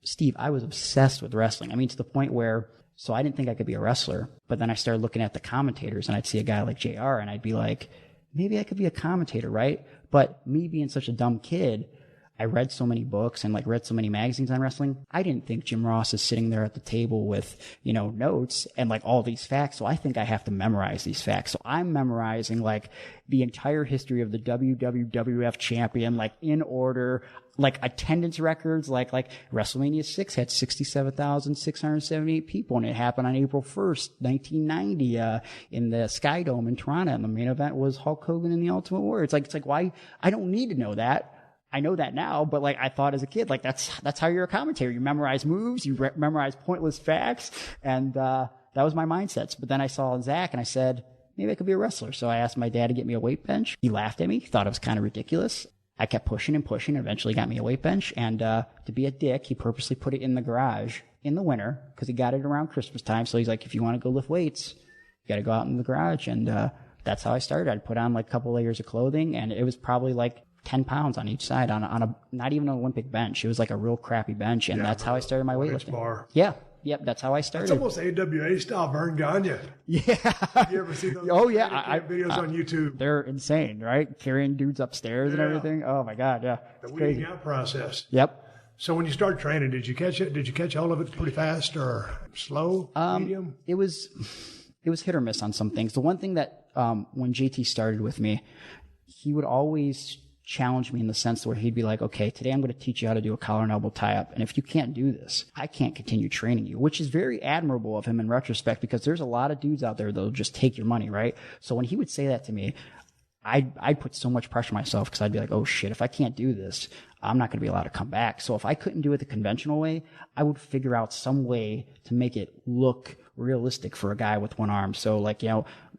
F: Steve, I was obsessed with wrestling. I mean, to the point where, so I didn't think I could be a wrestler. But then I started looking at the commentators, and I'd see a guy like JR, and I'd be like, maybe I could be a commentator, right? But me being such a dumb kid, I read so many books and like read so many magazines on wrestling. I didn't think Jim Ross is sitting there at the table with, notes and like all these facts. So I think I have to memorize these facts. So I'm memorizing like the entire history of the WWF champion, like in order, like attendance records, like WrestleMania 6 had 67,678 people, and it happened on April 1st, 1990, in the Sky Dome in Toronto. And the main event was Hulk Hogan and the Ultimate Warrior. It's like why? I don't need to know that. I know that now, but like I thought as a kid, like that's how you're a commentator. You memorize moves, you memorize pointless facts, and that was my mindset. But then I saw Zach, and I said, maybe I could be a wrestler. So I asked my dad to get me a weight bench. He laughed at me. He thought it was kind of ridiculous. I kept pushing and pushing, and eventually got me a weight bench. And to be a dick, he purposely put it in the garage in the winter because he got it around Christmas time. So he's like, if you want to go lift weights, you got to go out in the garage. And that's how I started. I'd put on like a couple layers of clothing, and it was probably like 10 pounds on each side on a not even an Olympic bench. It was like a real crappy bench, and that's how I started my weightlifting.
B: Bar.
F: Yeah. Yep, that's how I started.
B: It's almost AWA style, Vern Gagne.
F: Yeah.
B: Have you ever seen those videos on YouTube?
F: They're insane, right? Carrying dudes upstairs and everything. Oh my God, yeah.
B: The weeding out process.
F: Yep.
B: So when you started training, did you catch it? Did you catch all of it pretty fast or slow, medium?
F: It was hit or miss on some things. The one thing that when JT started with me, he would always challenge me in the sense where he'd be like, okay, today I'm going to teach you how to do a collar and elbow tie-up. And if you can't do this, I can't continue training you, which is very admirable of him in retrospect, because there's a lot of dudes out there that'll just take your money, right? So when he would say that to me, I'd put so much pressure on myself because I'd be like, oh shit, if I can't do this, I'm not going to be allowed to come back. So if I couldn't do it the conventional way, I would figure out some way to make it look realistic for a guy with one arm. So like,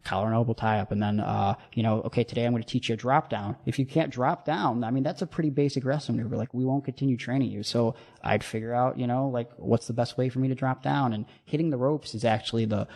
F: collar and elbow tie up, and then, okay, today I'm going to teach you a drop down. If you can't drop down, I mean, that's a pretty basic wrestling maneuver. Like, we won't continue training you. So I'd figure out, like, what's the best way for me to drop down? And hitting the ropes is actually the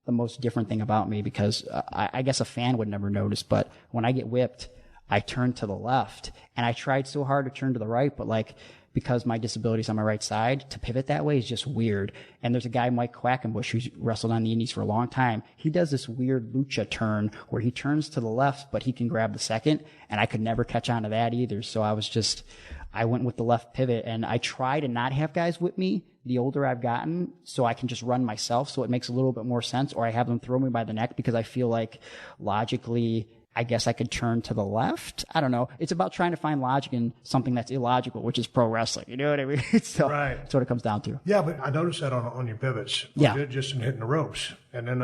F: most different thing about me, because I guess a fan would never notice, but when I get whipped, I turn to the left, and I tried so hard to turn to the right, but like, because my disability is on my right side, to pivot that way is just weird. And there's a guy, Mike Quackenbush, who's wrestled on the indies for a long time. He does this weird lucha turn where he turns to the left, but he can grab the second. And I could never catch on to that either. So I went with the left pivot, and I try to not have guys with me the older I've gotten, so I can just run myself, so it makes a little bit more sense, or I have them throw me by the neck because I feel like logically I guess I could turn to the left. I don't know. It's about trying to find logic in something that's illogical, which is pro wrestling. You know what I mean? So that's what it comes down to.
B: Yeah, but I noticed that on your pivots.
F: Yeah.
B: Just in hitting the ropes. And then,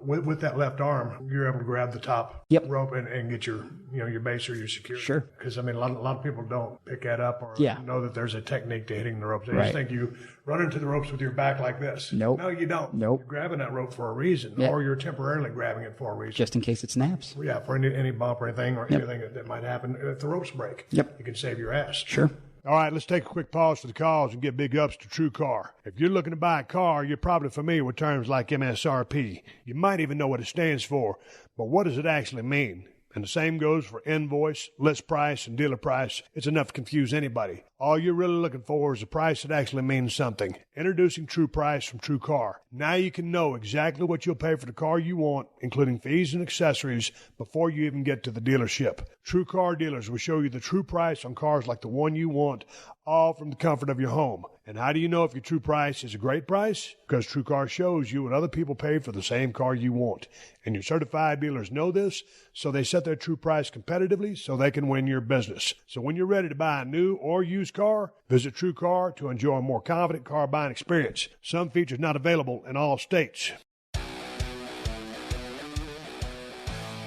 B: with that left arm, you're able to grab the top rope and get your base or your security.
F: Sure.
B: Because, I mean, a lot of people don't pick that up or know that there's a technique to hitting the ropes. They just think you run into the ropes with your back like this.
F: Nope.
B: No, you don't.
F: Nope.
B: You're grabbing that rope for a reason, or you're temporarily grabbing it for a reason.
F: Just in case it snaps.
B: Yeah, for any bump or anything anything that might happen. If the ropes break, you can save your ass.
F: Sure.
B: All right, let's take a quick pause for the calls and get big ups to True Car. If you're looking to buy a car, you're probably familiar with terms like MSRP. You might even know what it stands for, but what does it actually mean? And the same goes for invoice, list price, and dealer price. It's enough to confuse anybody. All you're really looking for is a price that actually means something. Introducing True Price from True Car. Now you can know exactly what you'll pay for the car you want, including fees and accessories, before you even get to the dealership. True Car dealers will show you the true price on cars like the one you want, all from the comfort of your home. And how do you know if your true price is a great price? Because True Car shows you what other people pay for the same car you want. And your certified dealers know this, so they set their true price competitively so they can win your business. So when you're ready to buy a new or used car, visit True Car to enjoy a more confident car buying experience. Some features not available in all states.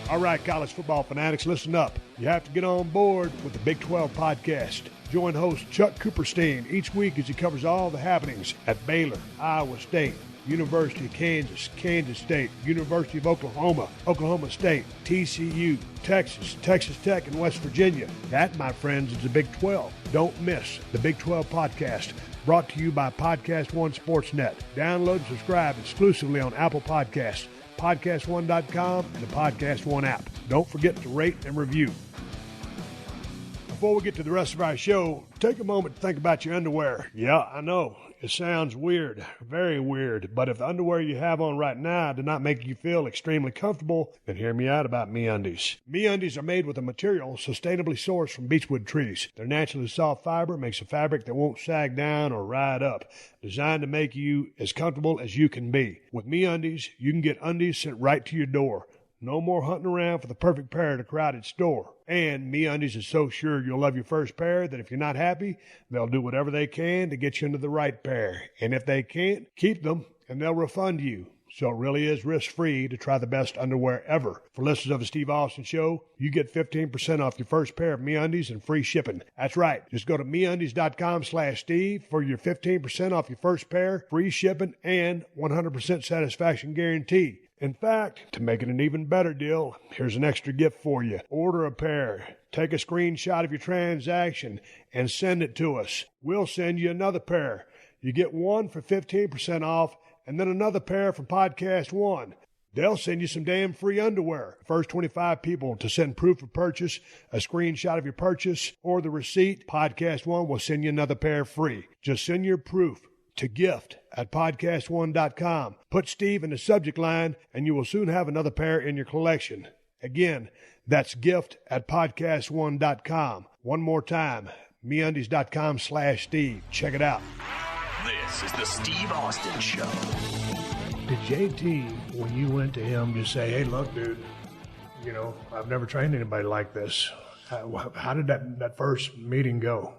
B: All right, college football fanatics, listen up. You have to get on board with the Big 12 podcast. Join host Chuck Cooperstein each week as he covers all the happenings at Baylor, Iowa State, University of Kansas, Kansas State, University of Oklahoma, Oklahoma State, TCU, Texas, Texas Tech, and West Virginia. That, my friends, is the Big 12. Don't miss the Big 12 podcast, brought to you by PodcastOne Sportsnet. Download and subscribe exclusively on Apple Podcasts, PodcastOne.com, and the Podcast One app. Don't forget to rate and review. Before we get to the rest of our show, take a moment to think about your underwear. Yeah, I know. It sounds weird, very weird, but if the underwear you have on right now do not make you feel extremely comfortable, then hear me out about MeUndies. MeUndies are made with a material sustainably sourced from beechwood trees. Their naturally soft fiber makes a fabric that won't sag down or ride up, designed to make you as comfortable as you can be. With MeUndies, you can get undies sent right to your door. No more hunting around for the perfect pair at a crowded store. And MeUndies is so sure you'll love your first pair that if you're not happy, they'll do whatever they can to get you into the right pair. And if they can't, keep them and they'll refund you. So it really is risk-free to try the best underwear ever. For listeners of the Steve Austin Show, you get 15% off your first pair of MeUndies and free shipping. That's right. Just go to MeUndies.com/Steve for your 15% off your first pair, free shipping, and 100% satisfaction guarantee. In fact, to make it an even better deal, here's an extra gift for you. Order a pair, take a screenshot of your transaction, and send it to us. We'll send you another pair. You get one for 15% off, and then another pair from Podcast One. They'll send you some damn free underwear. First 25 people to send proof of purchase, a screenshot of your purchase, or the receipt, Podcast One will send you another pair free. Just send your proof to gift@podcastone.com. Put Steve in the subject line, and you will soon have another pair in your collection. Again, that's gift@podcastone.com. One more time, MeUndies.com/Steve. Check it out.
C: This is the Steve Austin Show.
B: Did JT, when you went to him, just say, hey, look, dude, I've never trained anybody like this. How did that first meeting go?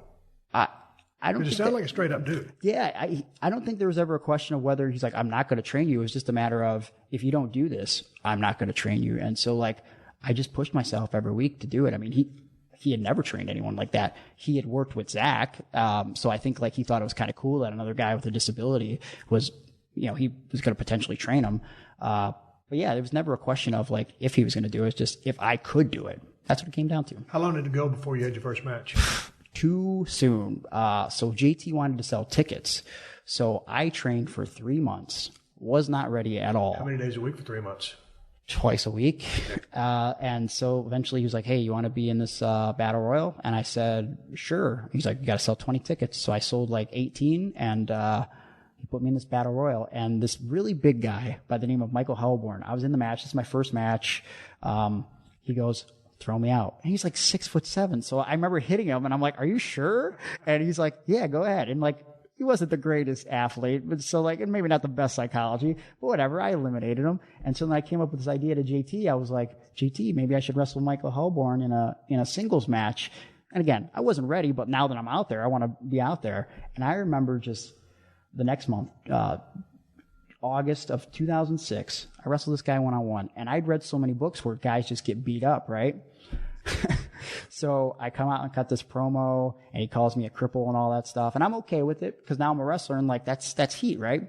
F: I don't.
B: It sounded like a straight up dude.
F: Yeah, I don't think there was ever a question of whether he's like, I'm not going to train you. It was just a matter of, if you don't do this, I'm not going to train you. And so I just pushed myself every week to do it. I mean, he had never trained anyone like that. He had worked with Zach. So I think he thought it was kind of cool that another guy with a disability was, he was going to potentially train him. But yeah, there was never a question of if he was going to do it. It's just if I could do it. That's what it came down to.
B: How long did it go before you had your first match?
F: Too soon. So JT wanted to sell tickets. So I trained for 3 months. Was not ready at all.
B: How many days a week for 3 months?
F: twice a week. And so eventually he was like, hey, you want to be in this battle royal? And I said, sure. He's like, you got to sell 20 tickets. So I sold like 18 and he put me in this battle royal. And this really big guy by the name of Michael Hellborn, I was in the match. This is my first match. He goes, throw me out. And he's like 6'7". So I remember hitting him and I'm like, are you sure? And he's like, yeah, go ahead. And like, he wasn't the greatest athlete, but so like, and maybe not the best psychology, but whatever. I eliminated him. And so then I came up with this idea to JT. I was like, JT, maybe I should wrestle Michael Hellborn in a singles match. And again, I wasn't ready, but now that I'm out there, I want to be out there. And I remember just the next month, August of 2006, I wrestled this guy one-on-one. And I'd read so many books where guys just get beat up, right? So I come out and cut this promo and he calls me a cripple and all that stuff. And I'm okay with it because now I'm a wrestler and like that's heat, right?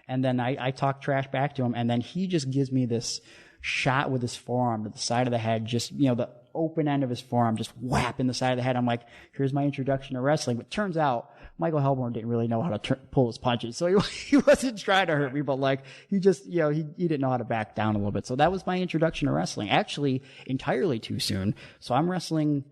F: And then I talk trash back to him and then he just gives me this shot with his forearm to the side of the head, just, you know, the open end of his forearm, just whap in the side of the head. I'm like, here's my introduction to wrestling. But turns out Michael Hellborn didn't really know how to pull his punches. So he wasn't trying to hurt me, but like he just, you know, he didn't know how to back down a little bit. So that was my introduction to wrestling, actually entirely too soon. So I'm wrestling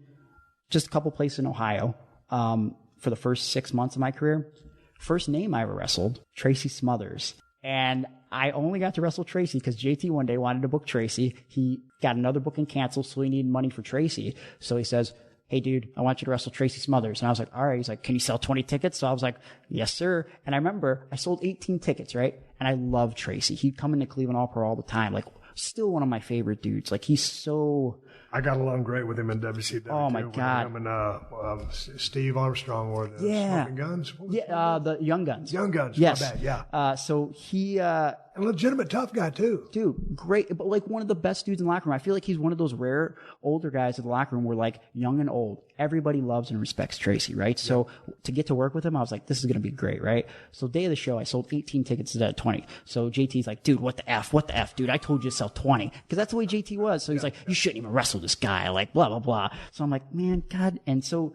F: just a couple places in Ohio, for the first 6 months of my career. First name I ever wrestled, Tracy Smothers. And I only got to wrestle Tracy because JT one day wanted to book Tracy. He got another booking canceled, so he needed money for Tracy. So he says, hey, dude, I want you to wrestle Tracy Smothers. And I was like, all right. He's like, can you sell 20 tickets? So I was like, yes, sir. And I remember I sold 18 tickets, right? And I love Tracy. He'd come into Cleveland All Pro all the time. Like, still one of my favorite dudes. Like, he's so...
B: I got along great with him in WCW.
F: Oh, my God.
B: Him and Steve Armstrong were the Smoking Guns.
F: The Young Guns.
B: Young Guns.
F: Yes.
B: My bad, yeah.
F: So he...
B: a legitimate tough guy, too.
F: Dude, great. But like one of the best dudes in the locker room. I feel like he's one of those rare older guys in the locker room where like young and old, everybody loves and respects Tracy, right? Yeah. So to get to work with him, I was like, this is going to be great, right? So day of the show, I sold 18 tickets instead of 20. So JT's like, dude, what the F, dude? I told you to sell 20. Because that's the way JT was. So he's like, you shouldn't even wrestle this guy, like blah, blah, blah. So I'm like, man, God. And so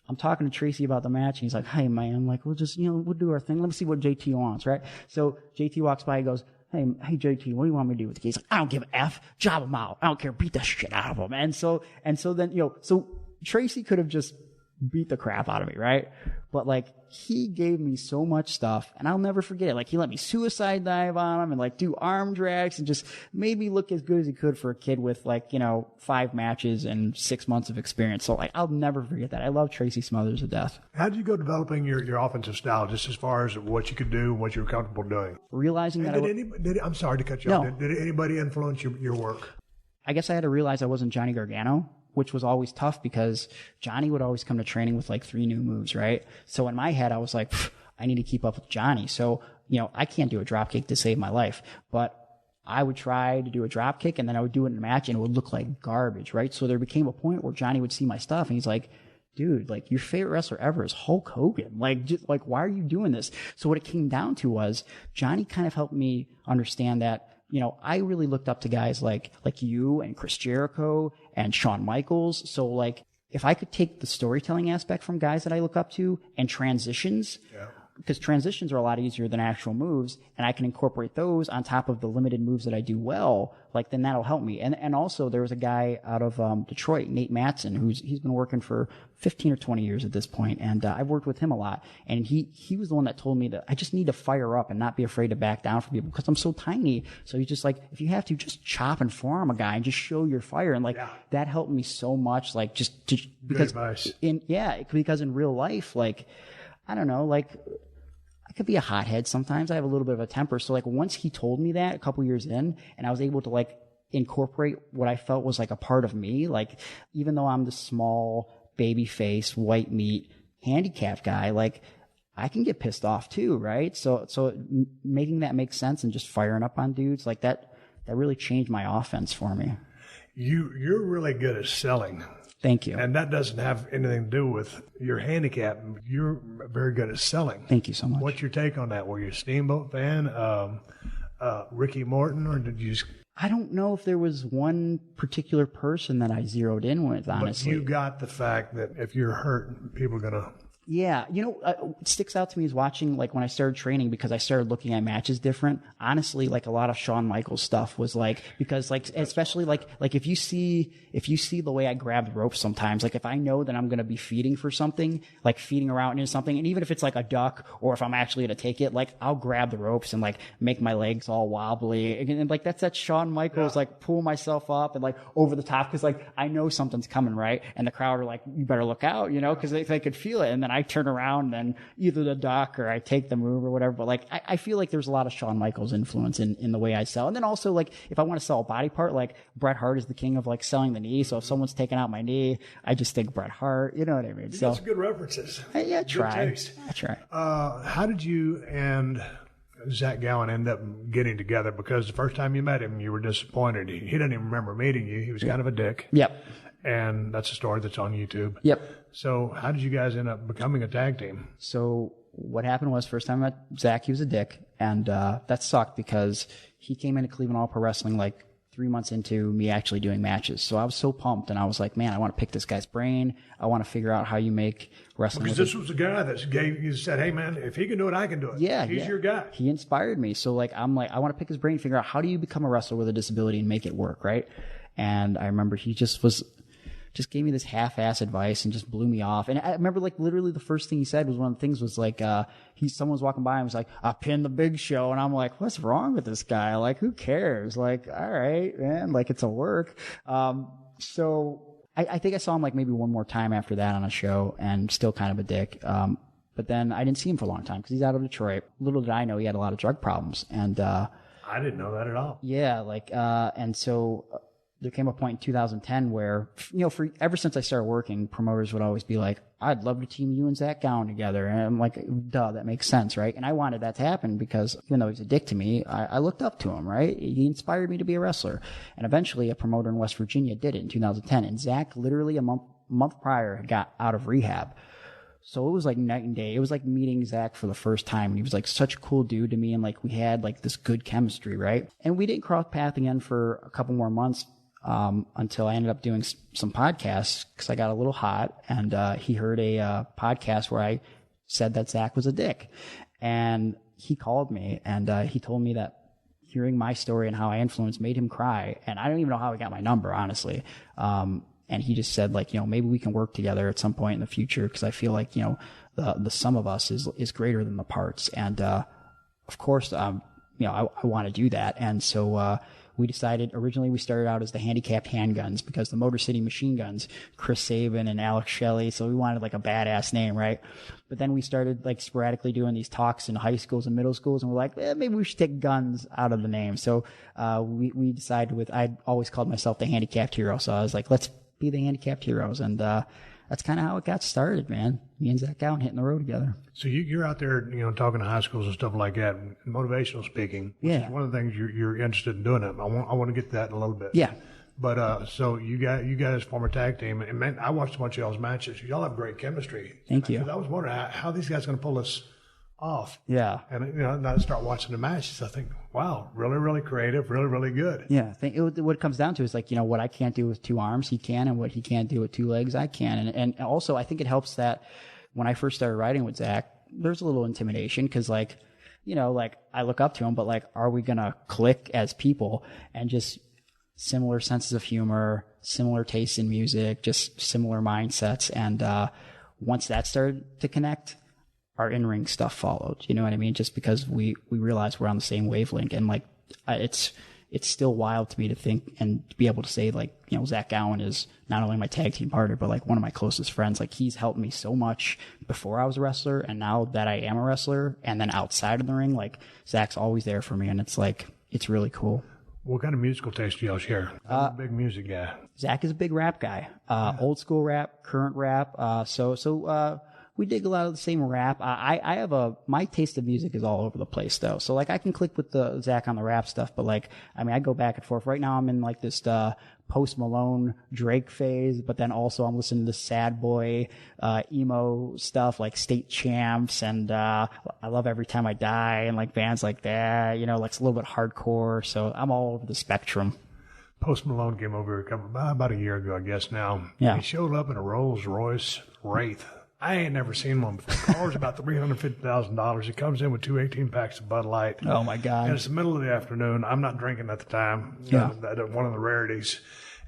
F: I'm talking to Tracy about the match, and he's like, hey, man, I'm like, we'll just, you know, we'll do our thing. Let me see what JT wants, right? So JT walks by, he goes, hey, JT, what do you want me to do with the kid? He's like, I don't give an F. Job him out. I don't care. Beat the shit out of him. And so then, you know, so Tracy could have just beat the crap out of me, right? But like, he gave me so much stuff and I'll never forget it. Like, he let me suicide dive on him and like do arm drags and just made me look as good as he could for a kid with like, you know, 5 matches and 6 months of experience. So like, I'll never forget that. I love Tracy Smothers to death.
B: How did you go developing your offensive style, just as far as what you could do and what you were comfortable doing?
F: Realizing that
B: I'm sorry to cut you off. Did anybody influence your work?
F: I guess I had to realize I wasn't Johnny Gargano, which was always tough because Johnny would always come to training with like 3 new moves, right? So in my head, I was like, I need to keep up with Johnny. So, you know, I can't do a drop kick to save my life, but I would try to do a drop kick and then I would do it in a match and it would look like garbage, right? So there became a point where Johnny would see my stuff and he's like, dude, like your favorite wrestler ever is Hulk Hogan. Like, just like, why are you doing this? So what it came down to was Johnny kind of helped me understand that, you know, I really looked up to guys like you and Chris Jericho and Shawn Michaels. So like, if I could take the storytelling aspect from guys that I look up to and transitions, because transitions are a lot easier than actual moves, and I can incorporate those on top of the limited moves that I do well, like then that'll help me. And also there was a guy out of Detroit, Nate Matson, he's been working for 15 or 20 years at this point, and I've worked with him a lot. And he was the one that told me that I just need to fire up and not be afraid to back down from people because I'm so tiny. So he's just like, if you have to, just chop and forearm a guy and just show your fire. And like that helped me so much, like because because in real life, like I don't know, like I could be a hothead sometimes. I have a little bit of a temper. So like once he told me that a couple years in and I was able to like incorporate what I felt was like a part of me, like even though I'm the small baby face, white meat, handicapped guy, like I can get pissed off too, right? So making that make sense and just firing up on dudes like that really changed my offense for me.
B: You're really good at selling.
F: Thank you.
B: And that doesn't have anything to do with your handicap. You're very good at selling.
F: Thank you so much.
B: What's your take on that? Were you a Steamboat fan, Ricky Morton, or did you just...
F: I don't know if there was one particular person that I zeroed in with, honestly.
B: But you got the fact that if you're hurt, people are going to
F: Yeah, what sticks out to me is watching, like, when I started training, because I started looking at matches different. Honestly, like, a lot of Shawn Michaels stuff was like, because, like, especially like if you see the way I grab the ropes sometimes, like, if I know that I'm going to be feeding for something, like feeding around into something, and even if it's like a duck, or if I'm actually going to take it, like, I'll grab the ropes and like make my legs all wobbly. And like, that's that Shawn Michaels, like, pull myself up and like over the top, because like, I know something's coming, right? And the crowd are like, you better look out, because they could feel it. And then I turn around and either the duck or I take the move or whatever. But like, I feel like there's a lot of Shawn Michaels influence in the way I sell. And then also, like, if I want to sell a body part, like, Bret Hart is the king of like selling the knee. So if someone's taking out my knee, I just think Bret Hart, you know what I mean?
B: You got some good references.
F: I try.
B: Taste.
F: I try.
B: How did you and Zach Gowen end up getting together? Because the first time you met him, you were disappointed. He didn't even remember meeting you. He was kind of a dick.
F: Yep.
B: And that's a story that's on YouTube.
F: Yep.
B: So how did you guys end up becoming a tag team?
F: So what happened was, first time I met Zach, he was a dick. And that sucked, because he came into Cleveland All Pro Wrestling like 3 months into me actually doing matches. So I was so pumped, and I was like, man, I want to pick this guy's brain. I want to figure out how you make wrestling.
B: Because this was a guy that you said, hey man, if he can do it, I can do it.
F: Yeah.
B: He's your guy.
F: He inspired me. So like, I'm like, I want to pick his brain, figure out how do you become a wrestler with a disability and make it work, right? And I remember he just gave me this half-ass advice and just blew me off. And I remember, like, literally the first thing he said was, one of the things was like, someone was walking by and was like, I pinned the Big Show. And I'm like, what's wrong with this guy? Like, who cares? Like, all right, man, like, it's a work. So I think I saw him like maybe one more time after that on a show, and still kind of a dick. But then I didn't see him for a long time because he's out of Detroit. Little did I know he had a lot of drug problems. And,
B: I didn't know that at all.
F: Yeah. Like, and so, there came a point in 2010 where, ever since I started working, promoters would always be like, I'd love to team you and Zach Gowen together. And I'm like, duh, that makes sense, right? And I wanted that to happen because even though he's a dick to me, I looked up to him, right? He inspired me to be a wrestler. And eventually a promoter in West Virginia did it in 2010. And Zach literally a month prior had got out of rehab. So it was like night and day. It was like meeting Zach for the first time. And he was like such a cool dude to me. And like we had like this good chemistry, right? And we didn't cross paths again for a couple more months. Until I ended up doing some podcasts because I got a little hot, and he heard a podcast where I said that Zach was a dick, and he called me and he told me that hearing my story and how I influenced made him cry, and I don't even know how he got my number, honestly. And he just said like, maybe we can work together at some point in the future because I feel like the sum of us is greater than the parts, and of course I want to do that, and so. We decided, originally we started out as the handicapped handguns because the Motor City Machine Guns, Chris Sabin and Alex Shelley, so we wanted like a badass name, right? But then we started like sporadically doing these talks in high schools and middle schools, and we're like, maybe we should take guns out of the name. So we decided I'd always called myself the handicapped hero, so I was like, let's be the handicapped heroes, and that's kind of how it got started, man. Me and Zach Gowen hitting the road together.
B: So you're out there, talking to high schools and stuff like that, and motivational speaking. Which is one of the things you're interested in doing. I want to get to that in a little bit.
F: Yeah.
B: But so you guys form a tag team, and man, I watched a bunch of y'all's matches. Y'all have great chemistry.
F: Thank you.
B: I was wondering how these guys are going to pull this off.
F: Yeah.
B: And now I start watching the matches, I think, wow, really, really creative, really, really good.
F: Yeah. What it comes down to is like, what I can't do with 2 arms, he can, and what he can't do with 2 legs, I can. And also I think it helps that when I first started writing with Zach, there's a little intimidation because like, like I look up to him, but like, are we going to click as people? And just similar senses of humor, similar tastes in music, just similar mindsets. And once that started to connect, our in-ring stuff followed. You know what I mean? Just because we realized we're on the same wavelength, and like it's still wild to me to think and to be able to say like, Zach Gowen is not only my tag team partner, but like one of my closest friends. Like he's helped me so much before I was a wrestler, and now that I am a wrestler, and then outside of the ring, like Zach's always there for me, and it's like it's really cool.
B: What kind of musical taste do y'all share? I'm a big music guy.
F: Zach is a big rap guy. Old school rap, current rap. So we dig a lot of the same rap. I have my taste of music is all over the place though. So like I can click with the Zach on the rap stuff, but like, I go back and forth. Right now I'm in like this, Post Malone Drake phase, but then also I'm listening to sad boy, emo stuff like State Champs, and, I love Every Time I Die and like bands like that, like it's a little bit hardcore. So I'm all over the spectrum.
B: Post Malone came over about a year ago, I guess now.
F: Yeah.
B: He showed up in a Rolls Royce Wraith. I ain't never seen one before. Car's about $350,000. It comes in with 2 18-packs of Bud Light.
F: Oh, my God.
B: And it's the middle of the afternoon. I'm not drinking at the time.
F: Yeah.
B: One of the rarities.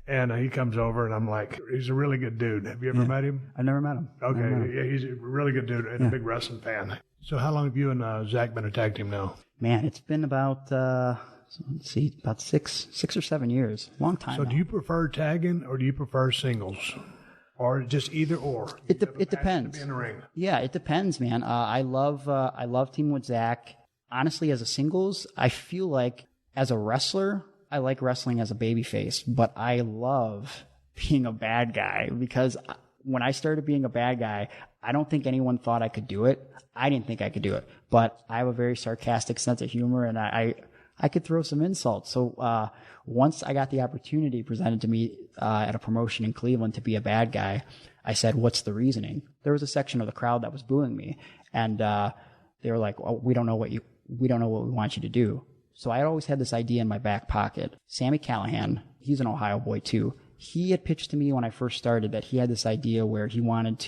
B: And he comes over, and I'm like, he's a really good dude. Have you ever met him?
F: I've never met him.
B: Okay. Yeah, he's a really good dude and a big wrestling fan. So how long have you and Zach been a tag team now?
F: Man, it's been about, let's see, about six or 7 years. Long time.
B: So do you prefer tagging or do you prefer singles? Or just either or?
F: It depends.
B: To be in the ring.
F: Yeah, it depends, man. I love teaming with Zach. Honestly, as a singles, I feel like as a wrestler, I like wrestling as a babyface, but I love being a bad guy because when I started being a bad guy, I don't think anyone thought I could do it. I didn't think I could do it, but I have a very sarcastic sense of humor, and I could throw some insults. So once I got the opportunity presented to me at a promotion in Cleveland to be a bad guy, I said, "What's the reasoning?" There was a section of the crowd that was booing me, and they were like, "Oh, we don't know what we want you to do." So I had always had this idea in my back pocket. Sammy Callahan, he's an Ohio boy too. He had pitched to me when I first started that he had this idea where he wanted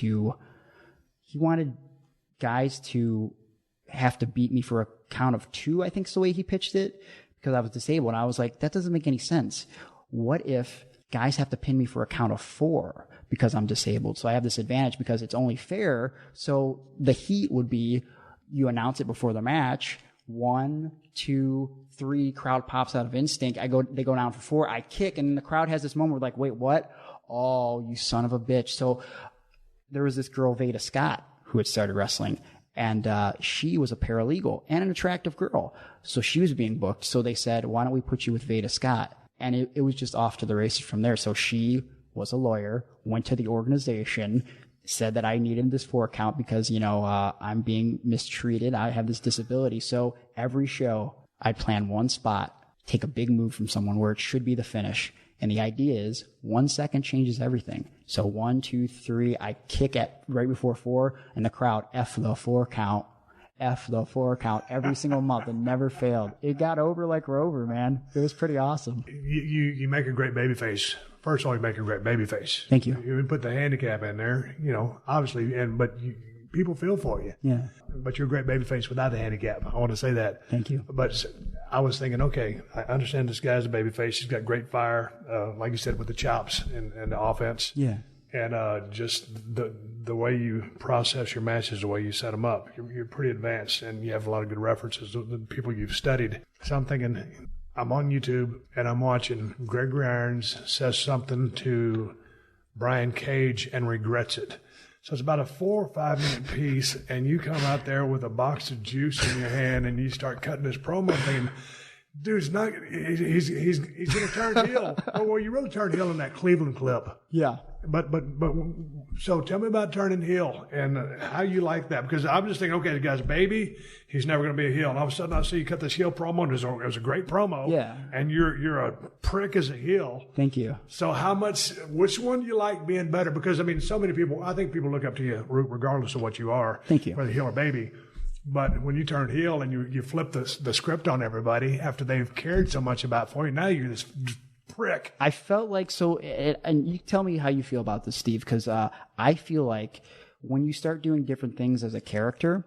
F: guys to have to beat me for a count of 2, I think is the way he pitched it, because I was disabled. And I was like, that doesn't make any sense. What if guys have to pin me for a count of 4 because I'm disabled? So I have this advantage because it's only fair. So the heat would be, you announce it before the match, 1, 2, 3, crowd pops out of instinct. They go down for 4. I kick, and then the crowd has this moment where like, wait, what? Oh, you son of a bitch. So there was this girl, Veda Scott, who had started wrestling, and she was a paralegal and an attractive girl. So she was being booked. So they said, why don't we put you with Veda Scott? And it was just off to the races from there. So she was a lawyer, went to the organization, said that I needed this 4 count because, I'm being mistreated. I have this disability. So every show, I'd plan one spot, take a big move from someone where it should be the finish. And the idea is 1 second changes everything. So 1, 2, 3, I kick at right before 4, and the crowd, F the 4 count, F the 4 count every single month. It never failed. It got over like Rover, man. It was pretty awesome.
B: You make a great baby face. First of all, you make a great baby face.
F: Thank you.
B: You put the handicap in there, obviously, but people feel for you.
F: Yeah.
B: But you're a great baby face without the handicap. I want to say that.
F: Thank you.
B: But I was thinking, okay, I understand this guy's a baby face. He's got great fire, like you said, with the chops and the offense.
F: Yeah.
B: And just the way you process your matches, the way you set them up, you're pretty advanced, and you have a lot of good references to the people you've studied. So I'm thinking, I'm on YouTube, and I'm watching Gregory Irons says something to Brian Cage and regrets it. So it's about a 4 or 5 minute piece, and you come out there with a box of juice in your hand, and you start cutting this promo thing. Dude's not. He's going to turn heel. Well, you really turned heel in that Cleveland clip.
F: Yeah.
B: But so tell me about turning heel and how you like that, because I'm just thinking, okay, the guy's a baby, he's never going to be a heel, and all of a sudden I see you cut this heel promo, and it was a great promo.
F: Yeah.
B: And you're a prick as a heel.
F: Thank you.
B: So which one do you like being better? Because so many people, I think people look up to you regardless of what you are.
F: Thank you.
B: Whether heel or baby. But when you turn heel and you flip the script on everybody after they've cared so much about for you, now you're this prick.
F: I felt like and you tell me how you feel about this, Steve, because I feel like when you start doing different things as a character,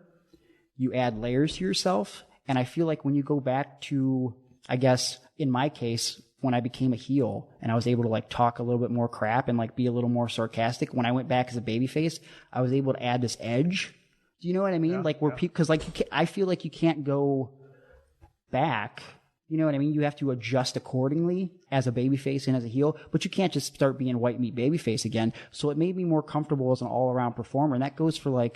F: you add layers to yourself. And I feel like when you go back to, I guess, in my case, when I became a heel and I was able to talk a little bit more crap and be a little more sarcastic, when I went back as a babyface, I was able to add this edge. Do you know what I mean? Because I feel like you can't go back. You know what I mean? You have to adjust accordingly as a babyface and as a heel, but you can't just start being white meat babyface again. So it made me more comfortable as an all-around performer, and that goes for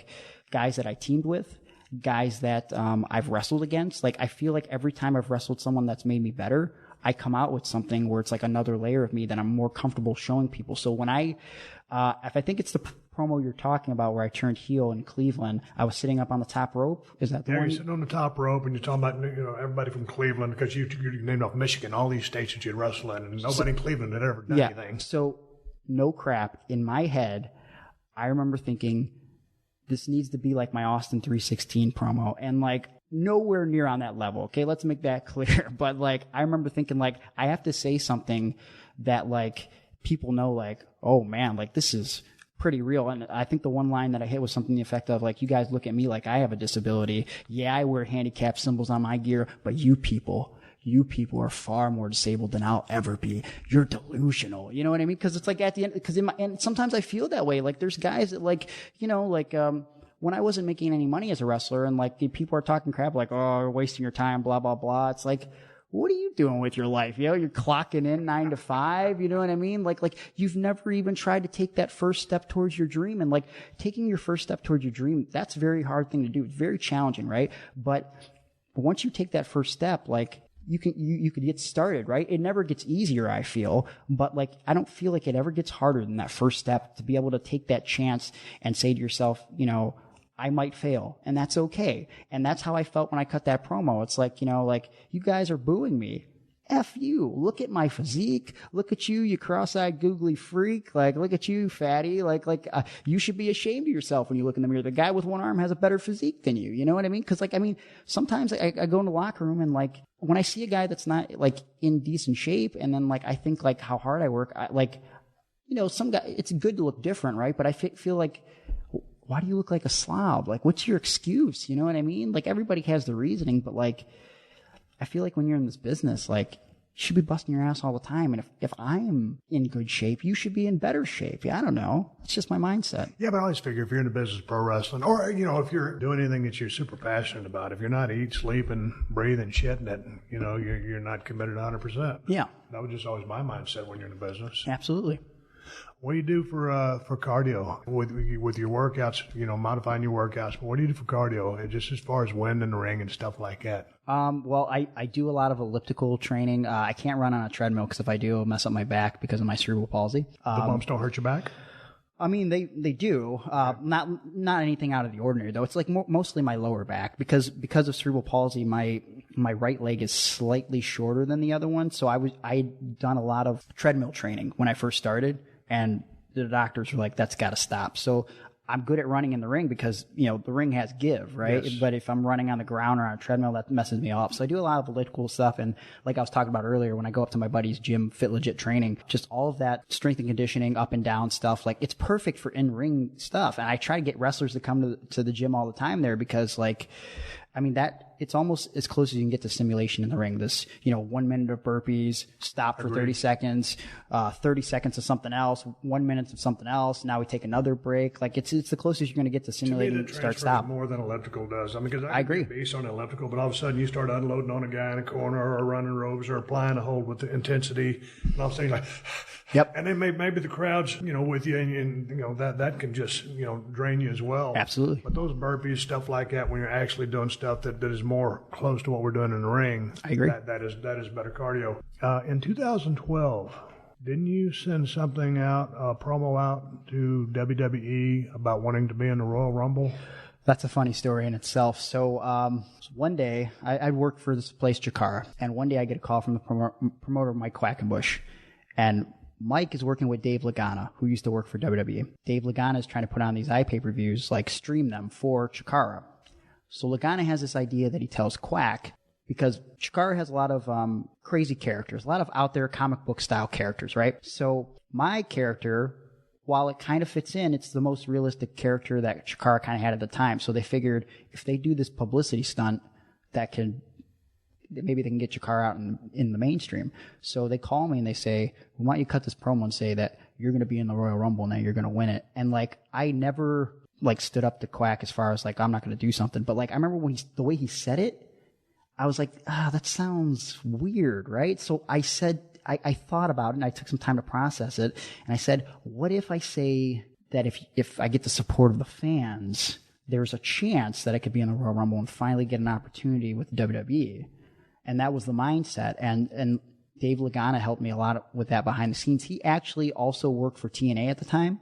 F: guys that I teamed with, guys that I've wrestled against. I feel like every time I've wrestled someone that's made me better, I come out with something where it's another layer of me that I'm more comfortable showing people. So when if I think it's the promo you're talking about where I turned heel in Cleveland, I was sitting up on the top rope. Is that the one?
B: Yeah, you're sitting on the top rope, and you're talking about everybody from Cleveland, because you named off Michigan, all these states that you'd wrestle in, and nobody in Cleveland had ever done anything.
F: So no crap. In my head, I remember thinking, this needs to be like my Austin 316 promo, and nowhere near on that level. Okay, let's make that clear. But I remember thinking I have to say something that people know oh man, this is pretty real. And I think the one line that I hit was something to the effect of, like, you guys look at me like I have a disability. Yeah, I wear handicap symbols on my gear, but you people are far more disabled than I'll ever be. You're delusional. You know what I mean? Because it's like at the end, and sometimes I feel that way. Like, there's guys that, like, you know, like, when I wasn't making any money as a wrestler and, like, people are talking crap like, oh, you're wasting your time, blah, blah, blah. It's like, what are you doing with your life? You know, you're clocking in 9 to 5. You know what I mean? Like you've never even tried to take that first step towards your dream. And, like, taking your first step towards your dream, that's a very hard thing to do. It's very challenging, right? But once you take that first step, like, you could get started, right? It never gets easier, I feel, but, like, I don't feel like it ever gets harder than that first step, to be able to take that chance and say to yourself, you know, I might fail, and that's okay. And that's how I felt when I cut that promo. It's like, you know, like, you guys are booing me. F you. Look at my physique. Look at you, you cross-eyed googly freak. Like, look at you, fatty. Like, you should be ashamed of yourself when you look in the mirror. The guy with one arm has a better physique than you. You know what I mean? Because, like, I mean, sometimes I go in the locker room and, like, when I see a guy that's not, like, in decent shape, and then, like, I think, like, how hard I work, like, you know, some guy, it's good to look different, right? But I feel like, why do you look like a slob? Like, what's your excuse? You know what I mean? Like, everybody has the reasoning, but, like, I feel like when you're in this business, like, you should be busting your ass all the time. And if I am in good shape, you should be in better shape. Yeah, I don't know. It's just my mindset.
B: Yeah, but I always figure if you're in the business of pro wrestling, or, you know, if you're doing anything that you're super passionate about, if you're not eating, sleeping, breathing, shit, that, you know, you're not committed 100%.
F: Yeah.
B: That was just always my mindset when you're in the business.
F: Absolutely.
B: What do you do for cardio with your workouts? You know, modifying your workouts. But what do you do for cardio, just as far as wind in the ring and stuff like that?
F: Well, I do a lot of elliptical training. I can't run on a treadmill because if I do, I'll mess up my back because of my cerebral palsy.
B: The bumps don't hurt your back?
F: I mean, they do. Not anything out of the ordinary though. It's like mostly my lower back because of cerebral palsy. My right leg is slightly shorter than the other one. So I'd done a lot of treadmill training when I first started. And the doctors were like, that's got to stop. So I'm good at running in the ring because, you know, the ring has give, right? Yes. But if I'm running on the ground or on a treadmill, that messes me up. So I do a lot of elliptical stuff. And like I was talking about earlier, when I go up to my buddy's gym, Fit Legit Training, just all of that strength and conditioning, up and down stuff, like, it's perfect for in-ring stuff. And I try to get wrestlers to come to the gym all the time there because, like, I mean, it's almost as close as you can get to simulation in the ring. This, you know, 1 minute of burpees, stop for 30 seconds, 30 seconds of something else, 1 minute of something else. Now we take another break. Like, it's the closest you're going to get to simulating start stop.
B: More than elliptical does. I mean, because I
F: agree.
B: Based on elliptical, but all of a sudden you start unloading on a guy in a corner or running ropes or applying a hold with the intensity, and all of a sudden you're like,
F: yep.
B: And then maybe the crowd's, you know, with you, and you know that can just, you know, drain you as well.
F: Absolutely.
B: But those burpees, stuff like that, when you're actually doing stuff that is more close to what we're doing in the ring,
F: I agree.
B: That is better cardio. In 2012, didn't you send something out, a promo out to WWE about wanting to be in the Royal Rumble?
F: That's a funny story in itself. So one day, I worked for this place, Chikara, and one day I get a call from the promoter, Mike Quackenbush, and Mike is working with Dave Lagana, who used to work for WWE. Dave Lagana is trying to put on these iPay-per-views, like stream them for Chikara. So Lagana has this idea that he tells Quack, because Chikara has a lot of crazy characters, a lot of out there comic book style characters, right? So my character, while it kind of fits in, it's the most realistic character that Chikara kind of had at the time. So they figured if they do this publicity stunt, maybe they can get Chikara out in the mainstream. So they call me and they say, we want you to cut this promo and say that you're going to be in the Royal Rumble now, you're going to win it. And, like, I never, like, stood up to Quack as far as, like, I'm not going to do something. But, like, I remember the way he said it, I was like, that sounds weird, right? So I said, I thought about it and I took some time to process it. And I said, what if I say that if I get the support of the fans, there's a chance that I could be in the Royal Rumble and finally get an opportunity with WWE? And that was the mindset. And Dave Lagana helped me a lot with that behind the scenes. He actually also worked for TNA at the time.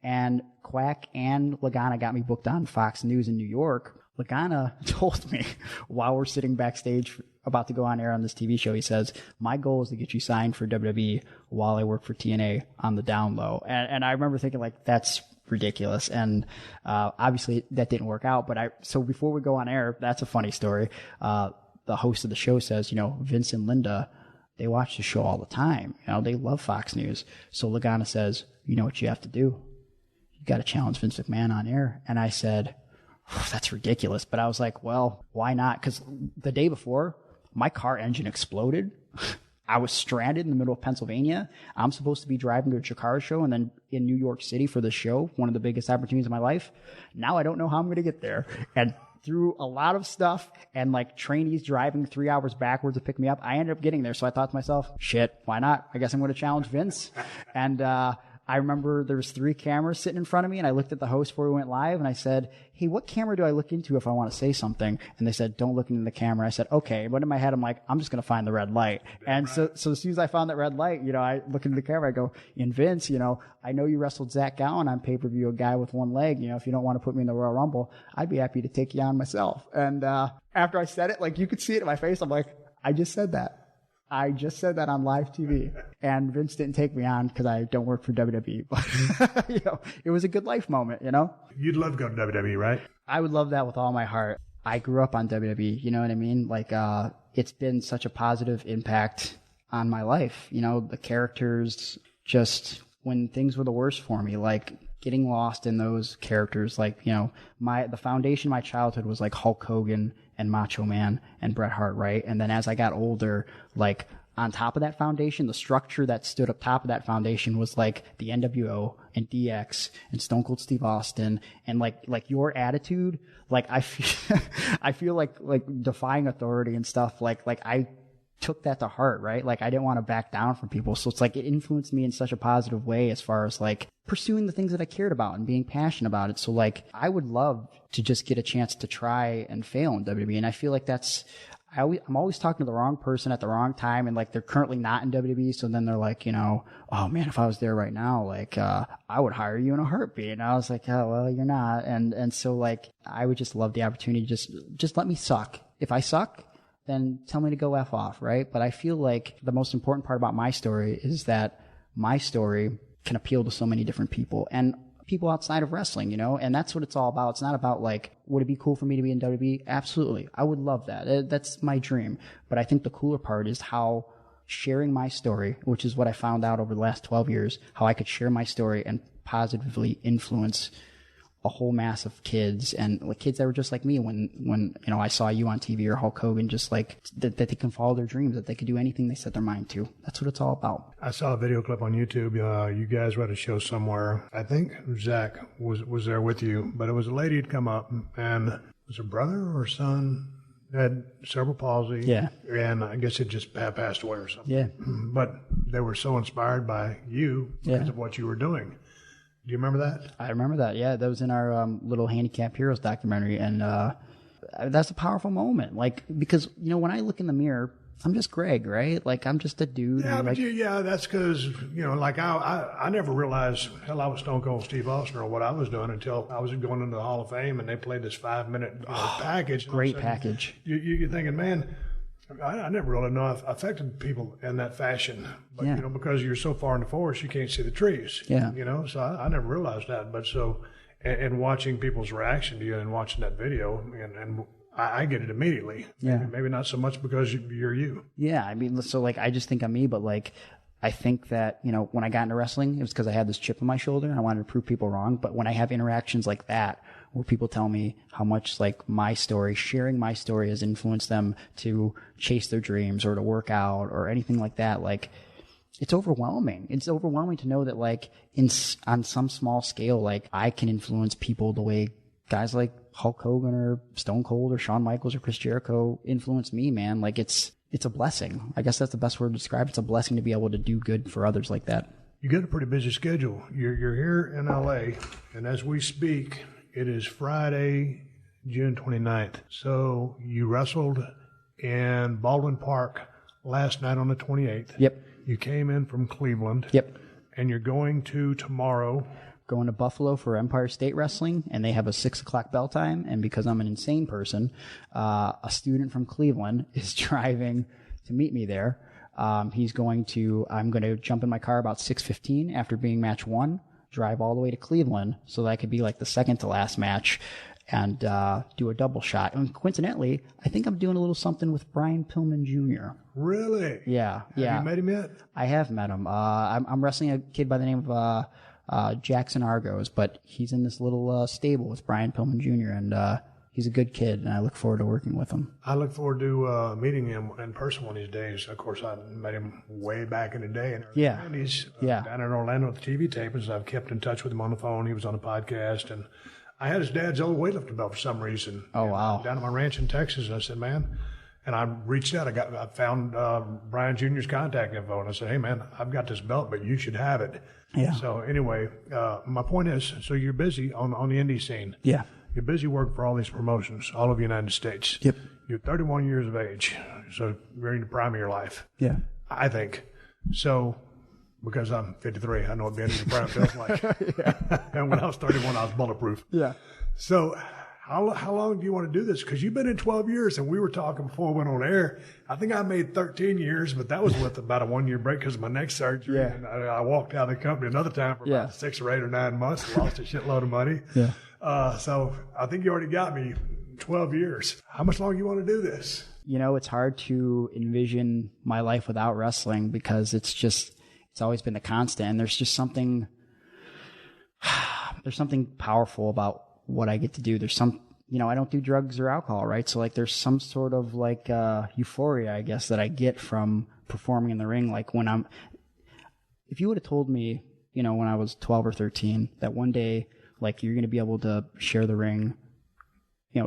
F: And Quack and Lagana got me booked on Fox News in New York. Lagana told me while we're sitting backstage about to go on air on this TV show, he says, my goal is to get you signed for WWE while I work for TNA on the down low. And I remember thinking, like, that's ridiculous. And obviously that didn't work out. But so before we go on air, that's a funny story. The host of the show says, you know, Vince and Linda, they watch the show all the time. You know, they love Fox News. So Lagana says, you know what you have to do? You you got to challenge Vince McMahon on air. And I said, that's ridiculous. But I was like, well, why not? Because the day before, my car engine exploded. I was stranded in the middle of Pennsylvania. I'm supposed to be driving to a Chicago show and then in New York City for the show, one of the biggest opportunities of my life. Now I don't know how I'm going to get there. And through a lot of stuff and like trainees driving 3 hours backwards to pick me up, I ended up getting there. So I thought to myself, shit, why not? I guess I'm going to challenge Vince. And I remember there was 3 cameras sitting in front of me, and I looked at the host before we went live, and I said, hey, what camera do I look into if I want to say something? And they said, don't look into the camera. I said, okay. But in my head, I'm like, I'm just going to find the red light. And so as soon as I found that red light, I look into the camera, I go, and Vince, I know you wrestled Zach Gowen on pay-per-view, a guy with one leg. If you don't want to put me in the Royal Rumble, I'd be happy to take you on myself. And after I said it, like you could see it in my face, I'm like, I just said that. I just said that on live TV, and Vince didn't take me on because I don't work for WWE. But it was a good life moment.
B: You'd love to go to WWE, right?
F: I would love that with all my heart. I grew up on WWE. You know what I mean? Like, it's been such a positive impact on my life. The characters, just when things were the worst for me, like getting lost in those characters. Like, the foundation of my childhood was like Hulk Hogan and Macho Man and Bret Hart, right? And then as I got older, like on top of that foundation, the structure that stood up top of that foundation was like the NWO and DX and Stone Cold Steve Austin and like your attitude. Like I feel like defying authority and stuff. Like I took that to heart, right? Like I didn't want to back down from people. So it's like it influenced me in such a positive way as far as like pursuing the things that I cared about and being passionate about it. So like I would love to just get a chance to try and fail in WWE. And I feel like I'm always talking to the wrong person at the wrong time, and like they're currently not in WWE. So then they're like, oh man, if I was there right now, like I would hire you in a heartbeat. And I was like, oh well, you're not. And so like I would just love the opportunity. Just let me suck. If I suck, then tell me to go F off, right? But I feel like the most important part about my story is that my story can appeal to so many different people and people outside of wrestling, and that's what it's all about. It's not about like, would it be cool for me to be in WWE? Absolutely. I would love that. That's my dream. But I think the cooler part is how sharing my story, which is what I found out over the last 12 years, how I could share my story and positively influence a whole mass of kids and like kids that were just like me when I saw you on TV or Hulk Hogan, just like that they can follow their dreams, that they could do anything they set their mind to. That's what it's all about.
B: I saw a video clip on YouTube. You guys were at a show somewhere. I think Zach was there with you, but it was a lady who'd come up, and was her brother or son had cerebral palsy.
F: Yeah.
B: And I guess it just passed away or something.
F: Yeah.
B: But they were so inspired by you because of what you were doing. Do you remember that?
F: I remember that. Yeah, that was in our little Handicap Heroes documentary, and that's a powerful moment. Like because when I look in the mirror, I'm just Greg, right? Like I'm just a dude.
B: Yeah,
F: but
B: that's because like I never realized I was Stone Cold Steve Austin or what I was doing until I was going into the Hall of Fame and they played this 5-minute package.
F: Great package.
B: You're thinking, man, I never really know I've affected people in that fashion. But, because you're so far in the forest, you can't see the trees.
F: Yeah.
B: So I never realized that. But and watching people's reaction to you and watching that video, and I get it immediately.
F: Yeah.
B: Maybe not so much because you're you.
F: Yeah. I mean, so like, I just think I'm me, but like, I think that, when I got into wrestling, it was because I had this chip on my shoulder and I wanted to prove people wrong. But when I have interactions like that, where people tell me how much like sharing my story has influenced them to chase their dreams or to work out or anything like that, like it's overwhelming. It's overwhelming to know that like on some small scale, like I can influence people the way guys like Hulk Hogan or Stone Cold or Shawn Michaels or Chris Jericho influenced me, man. Like it's a blessing. I guess that's the best word to describe. It's a blessing to be able to do good for others like that.
B: You got a pretty busy schedule. You're here in LA, and as we speak, it is Friday, June 29th. So you wrestled in Baldwin Park last night on the 28th.
F: Yep.
B: You came in from Cleveland.
F: Yep.
B: And you're going to tomorrow.
F: Going to Buffalo for Empire State Wrestling, and they have a 6:00 bell time. And because I'm an insane person, a student from Cleveland is driving to meet me there. I'm going to jump in my car about 6:15 after being match 1. Drive all the way to Cleveland so that I could be like the second to last match and do a double shot. And coincidentally, I think I'm doing a little something with Brian Pillman Jr.
B: Really?
F: Yeah.
B: Have you met him yet?
F: I have met him. I'm wrestling a kid by the name of Jackson Argos, but he's in this little stable with Brian Pillman Jr., and he's a good kid, and I look forward to working with him.
B: I look forward to meeting him in person one of these days. Of course, I met him way back in the day in the 90s, down in Orlando at the TV tapings. I've kept in touch with him on the phone. He was on a podcast, and I had his dad's old weightlifting belt for some reason.
F: Oh, wow.
B: Down at my ranch in Texas, and I said, man, and I reached out. I found Brian Jr.'s contact info, and I said, hey, man, I've got this belt, but you should have it.
F: Yeah.
B: So anyway, my point is, so you're busy on the indie scene.
F: Yeah.
B: You're busy working for all these promotions all over the United States.
F: Yep.
B: You're 31 years of age, so you're in the prime of your life.
F: Yeah.
B: I think. So, because I'm 53, I know what being in the prime feels like. And when I was 31, I was bulletproof.
F: Yeah.
B: So, how long do you want to do this? Because you've been in 12 years, and we were talking before we went on air. I think I made 13 years, but that was with about a 1 year break because of my neck surgery.
F: Yeah.
B: And I walked out of the company another time for about 6 or 8 or 9 months, lost a shitload of money.
F: Yeah.
B: So I think you already got me 12 years. How much longer you want to do this?
F: You know, it's hard to envision my life without wrestling because it's always been a constant. And there's just something powerful about what I get to do. There's I don't do drugs or alcohol, right? So like there's some sort of like euphoria, I guess, that I get from performing in the ring. Like if you would have told me, when I was 12 or 13, that one day, like you're going to be able to share the ring,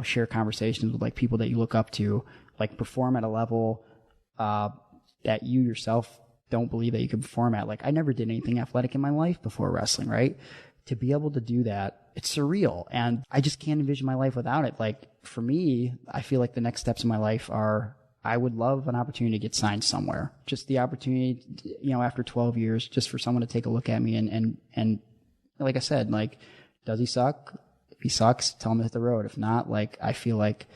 F: share conversations with like people that you look up to, like perform at a level that you yourself don't believe that you could perform at. Like I never did anything athletic in my life before wrestling, right? To be able to do that, it's surreal. And I just can't envision my life without it. Like for me, I feel like the next steps in my life are, I would love an opportunity to get signed somewhere. Just the opportunity, after 12 years, just for someone to take a look at me and like I said, like, does he suck? If he sucks, tell him to hit the road. If not, like, I feel like,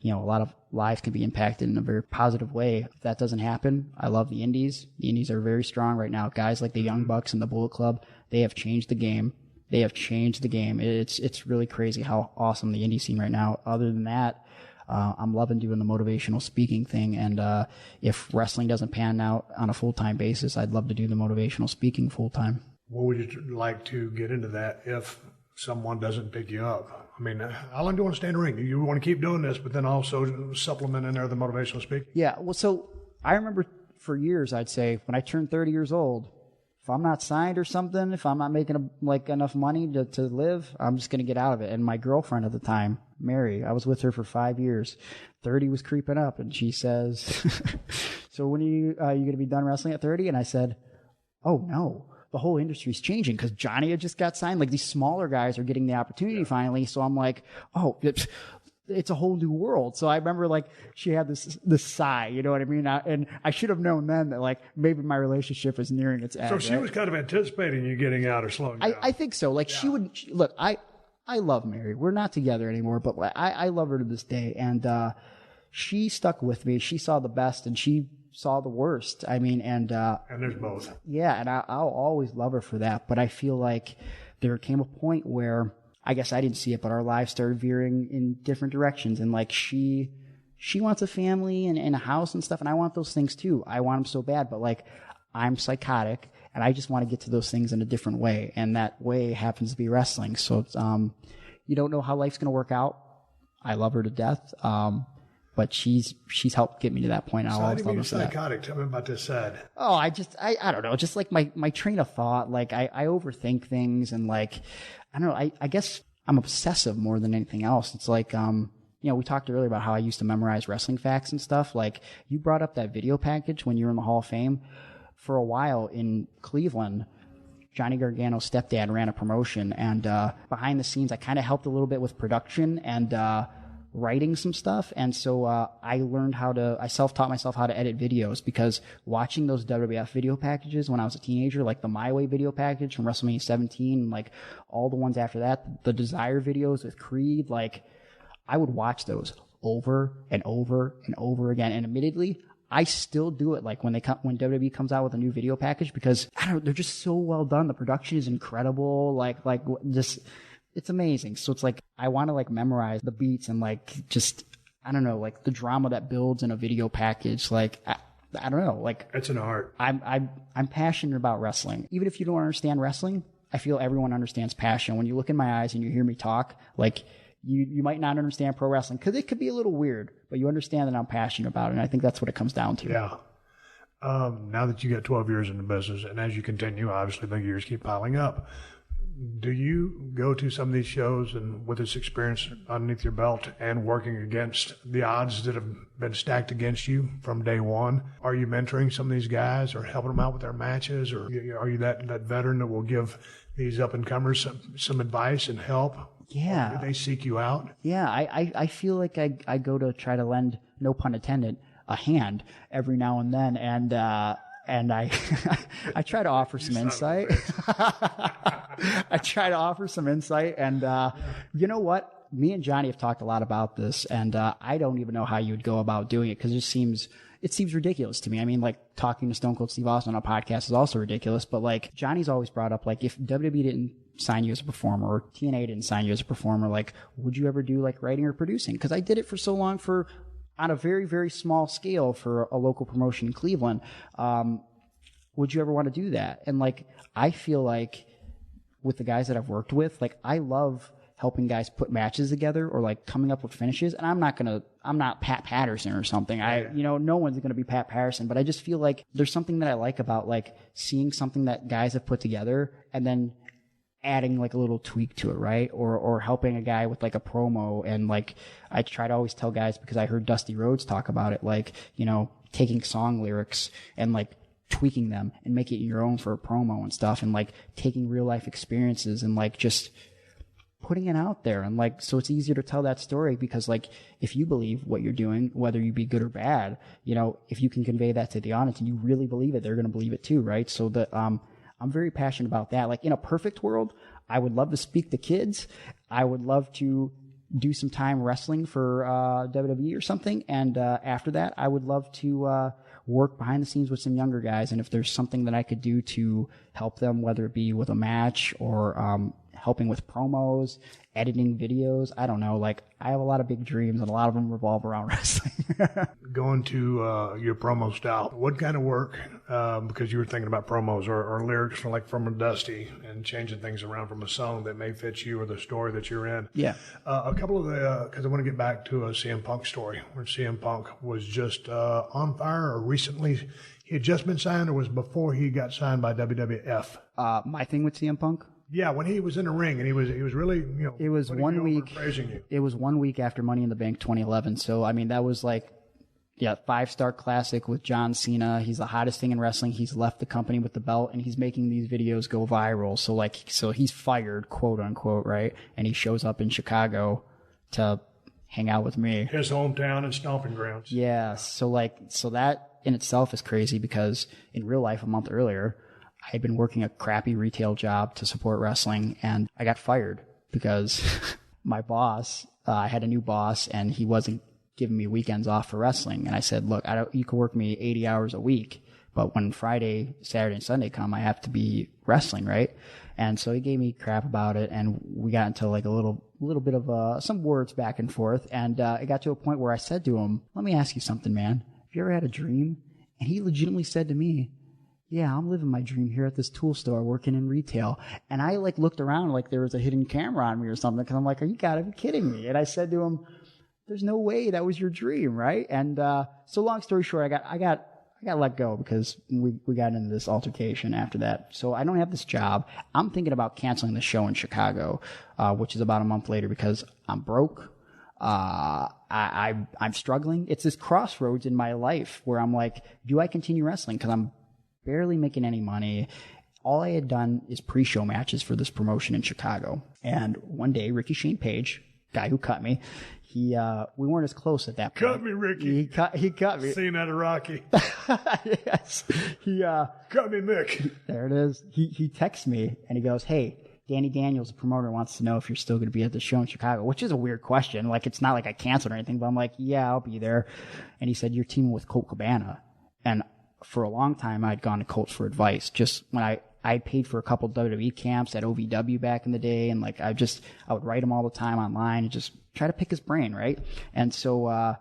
F: a lot of lives can be impacted in a very positive way. If that doesn't happen, I love the indies. The indies are very strong right now. Guys like the Young Bucks and the Bullet Club, they have changed the game. It's really crazy how awesome the indie scene right now. Other than that, I'm loving doing the motivational speaking thing. And if wrestling doesn't pan out on a full-time basis, I'd love to do the motivational speaking full-time.
B: What would you like to get into that if someone doesn't pick you up? I mean, how long do you want to stay in the ring? You want to keep doing this, but then also supplement in there the motivational speaking?
F: Yeah, well, so I remember for years I'd say when I turned 30 years old, if I'm not signed or something, if I'm not making enough money to live, I'm just going to get out of it. And my girlfriend at the time, Mary, I was with her for 5 years. 30 was creeping up, and she says, so when are you going to be done wrestling at 30? And I said, oh, no. The whole industry's changing because Johnny had just got signed. Like these smaller guys are getting the opportunity finally. So I'm like, oh, it's a whole new world. So I remember like she had this sigh, you know what I mean? And I should have known then that like maybe my relationship is nearing its end.
B: So she was kind of anticipating you getting out or slowing down.
F: I think so. Like she would look. I love Mary. We're not together anymore, but I love her to this day. And she stuck with me. She saw the best and she saw the worst. I mean, and
B: there's both.
F: Yeah, and I'll always love her for that. But I feel like there came a point where I guess I didn't see it, but our lives started veering in different directions. And like she wants a family and a house and stuff, and I want those things too. I want them so bad, but like I'm psychotic, and I just want to get to those things in a different way, and that way happens to be wrestling. So it's, you don't know how life's going to work out. I love her to death. But she's helped get me to that point.
B: So how do you mean psychotic? Tell me about this side.
F: Oh, I don't know. Just like my train of thought. Like I overthink things and like, I don't know. I guess I'm obsessive more than anything else. It's like, we talked earlier about how I used to memorize wrestling facts and stuff. Like you brought up that video package when you were in the Hall of Fame. For a while in Cleveland, Johnny Gargano's stepdad ran a promotion, and behind the scenes, I kind of helped a little bit with production and writing some stuff. And so I self-taught myself how to edit videos, because watching those WWF video packages when I was a teenager, like the My Way video package from WrestleMania 17, and like all the ones after that, the Desire videos with Creed, like I would watch those over and over and over again. And admittedly, I still do it like when WWE comes out with a new video package, because I don't know, they're just so well done. The production is incredible. Like just, it's amazing. So it's like, I want to like memorize the beats and like, just, I don't know, like the drama that builds in a video package. Like, I don't know, like
B: it's an art.
F: I'm passionate about wrestling. Even if you don't understand wrestling, I feel everyone understands passion. When you look in my eyes and you hear me talk, like you might not understand pro wrestling because it could be a little weird, but you understand that I'm passionate about it. And I think that's what it comes down to.
B: Yeah. Now that you got 12 years in the business, and as you continue, obviously the years keep piling up, do you go to some of these shows and with this experience underneath your belt and working against the odds that have been stacked against you from day one, are you mentoring some of these guys or helping them out with their matches, or are you that veteran that will give these up-and-comers some advice and help?
F: Yeah.
B: Or do they seek you out?
F: Yeah, I feel like I go to try to lend, no pun intended, a hand every now and then, and I I try to offer some insight. I try to offer some insight, and you know what? Me and Johnny have talked a lot about this, and I don't even know how you would go about doing it because it seems ridiculous to me. I mean, like talking to Stone Cold Steve Austin on a podcast is also ridiculous, but like Johnny's always brought up, like if WWE didn't sign you as a performer or TNA didn't sign you as a performer, like would you ever do like writing or producing? Because I did it for so long on a very, very small scale for a local promotion in Cleveland. Would you ever want to do that? And like, I feel like with the guys that I've worked with, like I love helping guys put matches together or like coming up with finishes. And I'm not Pat Patterson or something. No one's going to be Pat Patterson, but I just feel like there's something that I like about like seeing something that guys have put together and then adding like a little tweak to it, right? Or helping a guy with like a promo. And like, I try to always tell guys, because I heard Dusty Rhodes talk about it, like, taking song lyrics and like tweaking them and make it your own for a promo and stuff, and like taking real life experiences and like just putting it out there. And like, so it's easier to tell that story because like, if you believe what you're doing, whether you be good or bad, if you can convey that to the audience and you really believe it, they're going to believe it too, right? So that, I'm very passionate about that. Like in a perfect world, I would love to speak to kids. I would love to do some time wrestling for WWE or something. And after that, I would love to work behind the scenes with some younger guys. And if there's something that I could do to help them, whether it be with a match or helping with promos, editing videos, I don't know. Like I have a lot of big dreams and a lot of them revolve around wrestling.
B: Going to your promo style, what kind of work, because you were thinking about promos or lyrics from a Dusty and changing things around from a song that may fit you or the story that you're in.
F: Yeah.
B: A couple of because I want to get back to a CM Punk story where CM Punk was just on fire, or recently he had just been signed, or was before he got signed by WWF.
F: My thing with CM Punk?
B: Yeah, when he was in the ring and he was really,
F: it was 1 week.
B: Praising you.
F: It was 1 week after Money in the Bank 2011. So I mean, that was like, 5-star classic with John Cena. He's the hottest thing in wrestling. He's left the company with the belt and he's making these videos go viral. So he's fired, quote unquote, right? And he shows up in Chicago to hang out with me.
B: His hometown and stomping grounds.
F: Yeah. So that in itself is crazy because in real life, a month earlier, I had been working a crappy retail job to support wrestling, and I got fired because my boss, I had a new boss, and he wasn't giving me weekends off for wrestling. And I said, look, you can work me 80 hours a week, but when Friday, Saturday, and Sunday come, I have to be wrestling, right? And so he gave me crap about it, and we got into like a little bit of some words back and forth. And it got to a point where I said to him, let me ask you something, man. Have you ever had a dream? And he legitimately said to me, yeah, I'm living my dream here at this tool store working in retail. And I like looked around like there was a hidden camera on me or something, because I'm like, you gotta be kidding me. And I said to him, there's no way that was your dream, right? And so long story short, I got let go because we got into this altercation after that. So I don't have this job. I'm thinking about canceling the show in Chicago, which is about a month later, because I'm broke. I'm struggling. It's this crossroads in my life where I'm like, do I continue wrestling? Because I'm barely making any money. All I had done is pre-show matches for this promotion in Chicago. And one day, Ricky Shane Page, guy who cut me, we weren't as close at that point.
B: Cut me, Ricky.
F: He cut me.
B: Seen that of Rocky.
F: Yes.
B: Cut me, Mick.
F: There it is. He texts me and he goes, hey, Danny Daniels, the promoter, wants to know if you're still going to be at the show in Chicago, which is a weird question. Like, it's not like I canceled or anything, but I'm like, yeah, I'll be there. And he said, you're teaming with Colt Cabana. And for a long time, I'd gone to Colts for advice. Just when I paid for a couple WWE camps at OVW back in the day, and like I would write him all the time online and just try to pick his brain, right? And so I